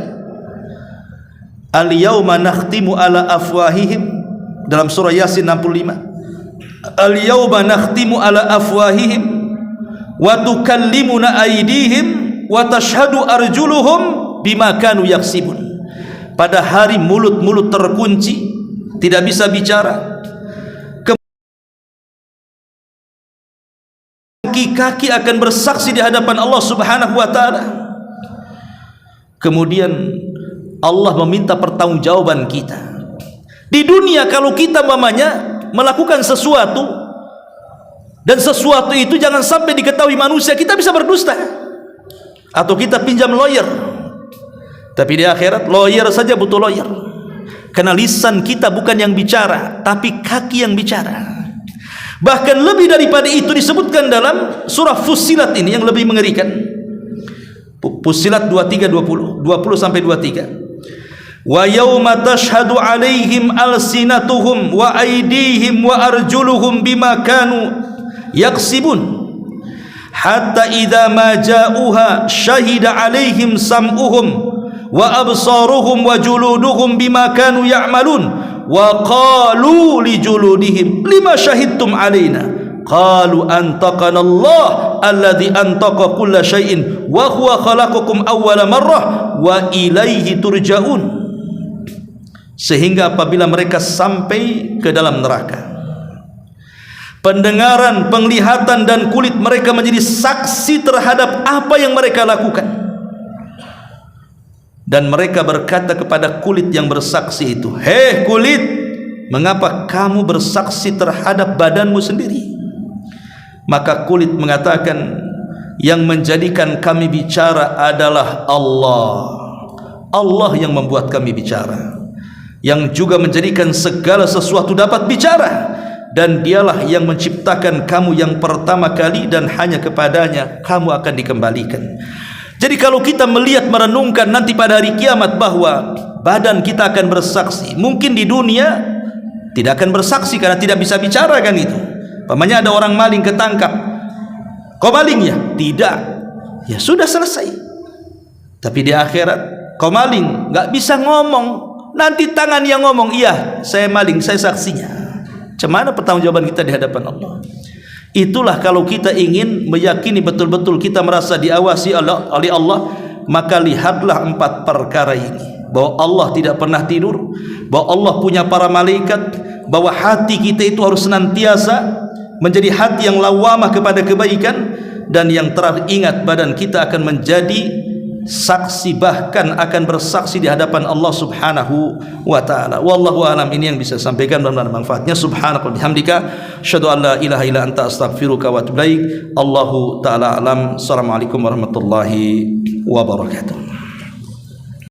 al-yauma nakhtimu ala afwahihim, dalam surah Yasin 65, al-yauma nakhtimu ala afwahihim wa tukallimuna aydihim wa tashhadu arjuluhum bima kanu yaksibun. Pada hari mulut-mulut terkunci, tidak bisa bicara, kaki-kaki akan bersaksi di hadapan Allah Subhanahu wa taala. Kemudian Allah meminta pertanggungjawaban kita. Di dunia kalau kita mamanya melakukan sesuatu dan sesuatu itu jangan sampai diketahui manusia, kita bisa berdusta atau kita pinjam lawyer. Tapi di akhirat lawyer saja butuh lawyer. Karena lisan kita bukan yang bicara, tapi kaki yang bicara. Bahkan lebih daripada itu disebutkan dalam surah Fussilat ini yang lebih mengerikan. Fussilat 23:20 sampai 23. Wa yauma tashhadu 'alaihim alsinatuhum wa aydihim wa arjuluhum bima kanu yaksibun hatta idza ma ja'uha syahida 'alaihim sam'uhum wa absaruhum wa juluduhum bima kanu ya'malun wa qalu li juludihim lima syahidtum alaina qalu antaqana Allah alladhi antaqa kulla syai'in wa huwa khalaqakum awwala marrah wa ilaihi turja'un. Sehingga apabila mereka sampai ke dalam neraka, pendengaran, penglihatan dan kulit mereka menjadi saksi terhadap apa yang mereka lakukan. Dan mereka berkata kepada kulit yang bersaksi itu, "Hei kulit, mengapa kamu bersaksi terhadap badanmu sendiri?" Maka kulit mengatakan, "Yang menjadikan kami bicara adalah Allah. Allah yang membuat kami bicara, yang juga menjadikan segala sesuatu dapat bicara, dan dialah yang menciptakan kamu yang pertama kali, dan hanya kepadanya kamu akan dikembalikan." Jadi kalau kita melihat, merenungkan nanti pada hari kiamat bahwa badan kita akan bersaksi, mungkin di dunia tidak akan bersaksi karena tidak bisa bicara kan itu. Pamannya ada orang maling ketangkap, kau maling ya? Tidak, ya sudah selesai. Tapi di akhirat kau maling, nggak bisa ngomong, nanti tangan yang ngomong, iya saya maling, saya saksinya. Cemana pertanggungjawaban kita di hadapan Allah? Itulah kalau kita ingin meyakini betul-betul kita merasa diawasi oleh Allah, maka lihatlah 4 perkara ini, bahwa Allah tidak pernah tidur, bahwa Allah punya para malaikat, bahwa hati kita itu harus senantiasa menjadi hati yang lawamah kepada kebaikan, dan yang terakhir ingat badan kita akan menjadi saksi, bahkan akan bersaksi di hadapan Allah Subhanahu wa taala. Wallahu alam. Ini yang bisa sampaikan, mudah-mudahan manfaatnya. Subhanaka wa bihamdika asyhadu an la ilaha illa anta astaghfiruka wa atubu ilaik. Allahu taala alam. Assalamualaikum warahmatullahi wabarakatuh.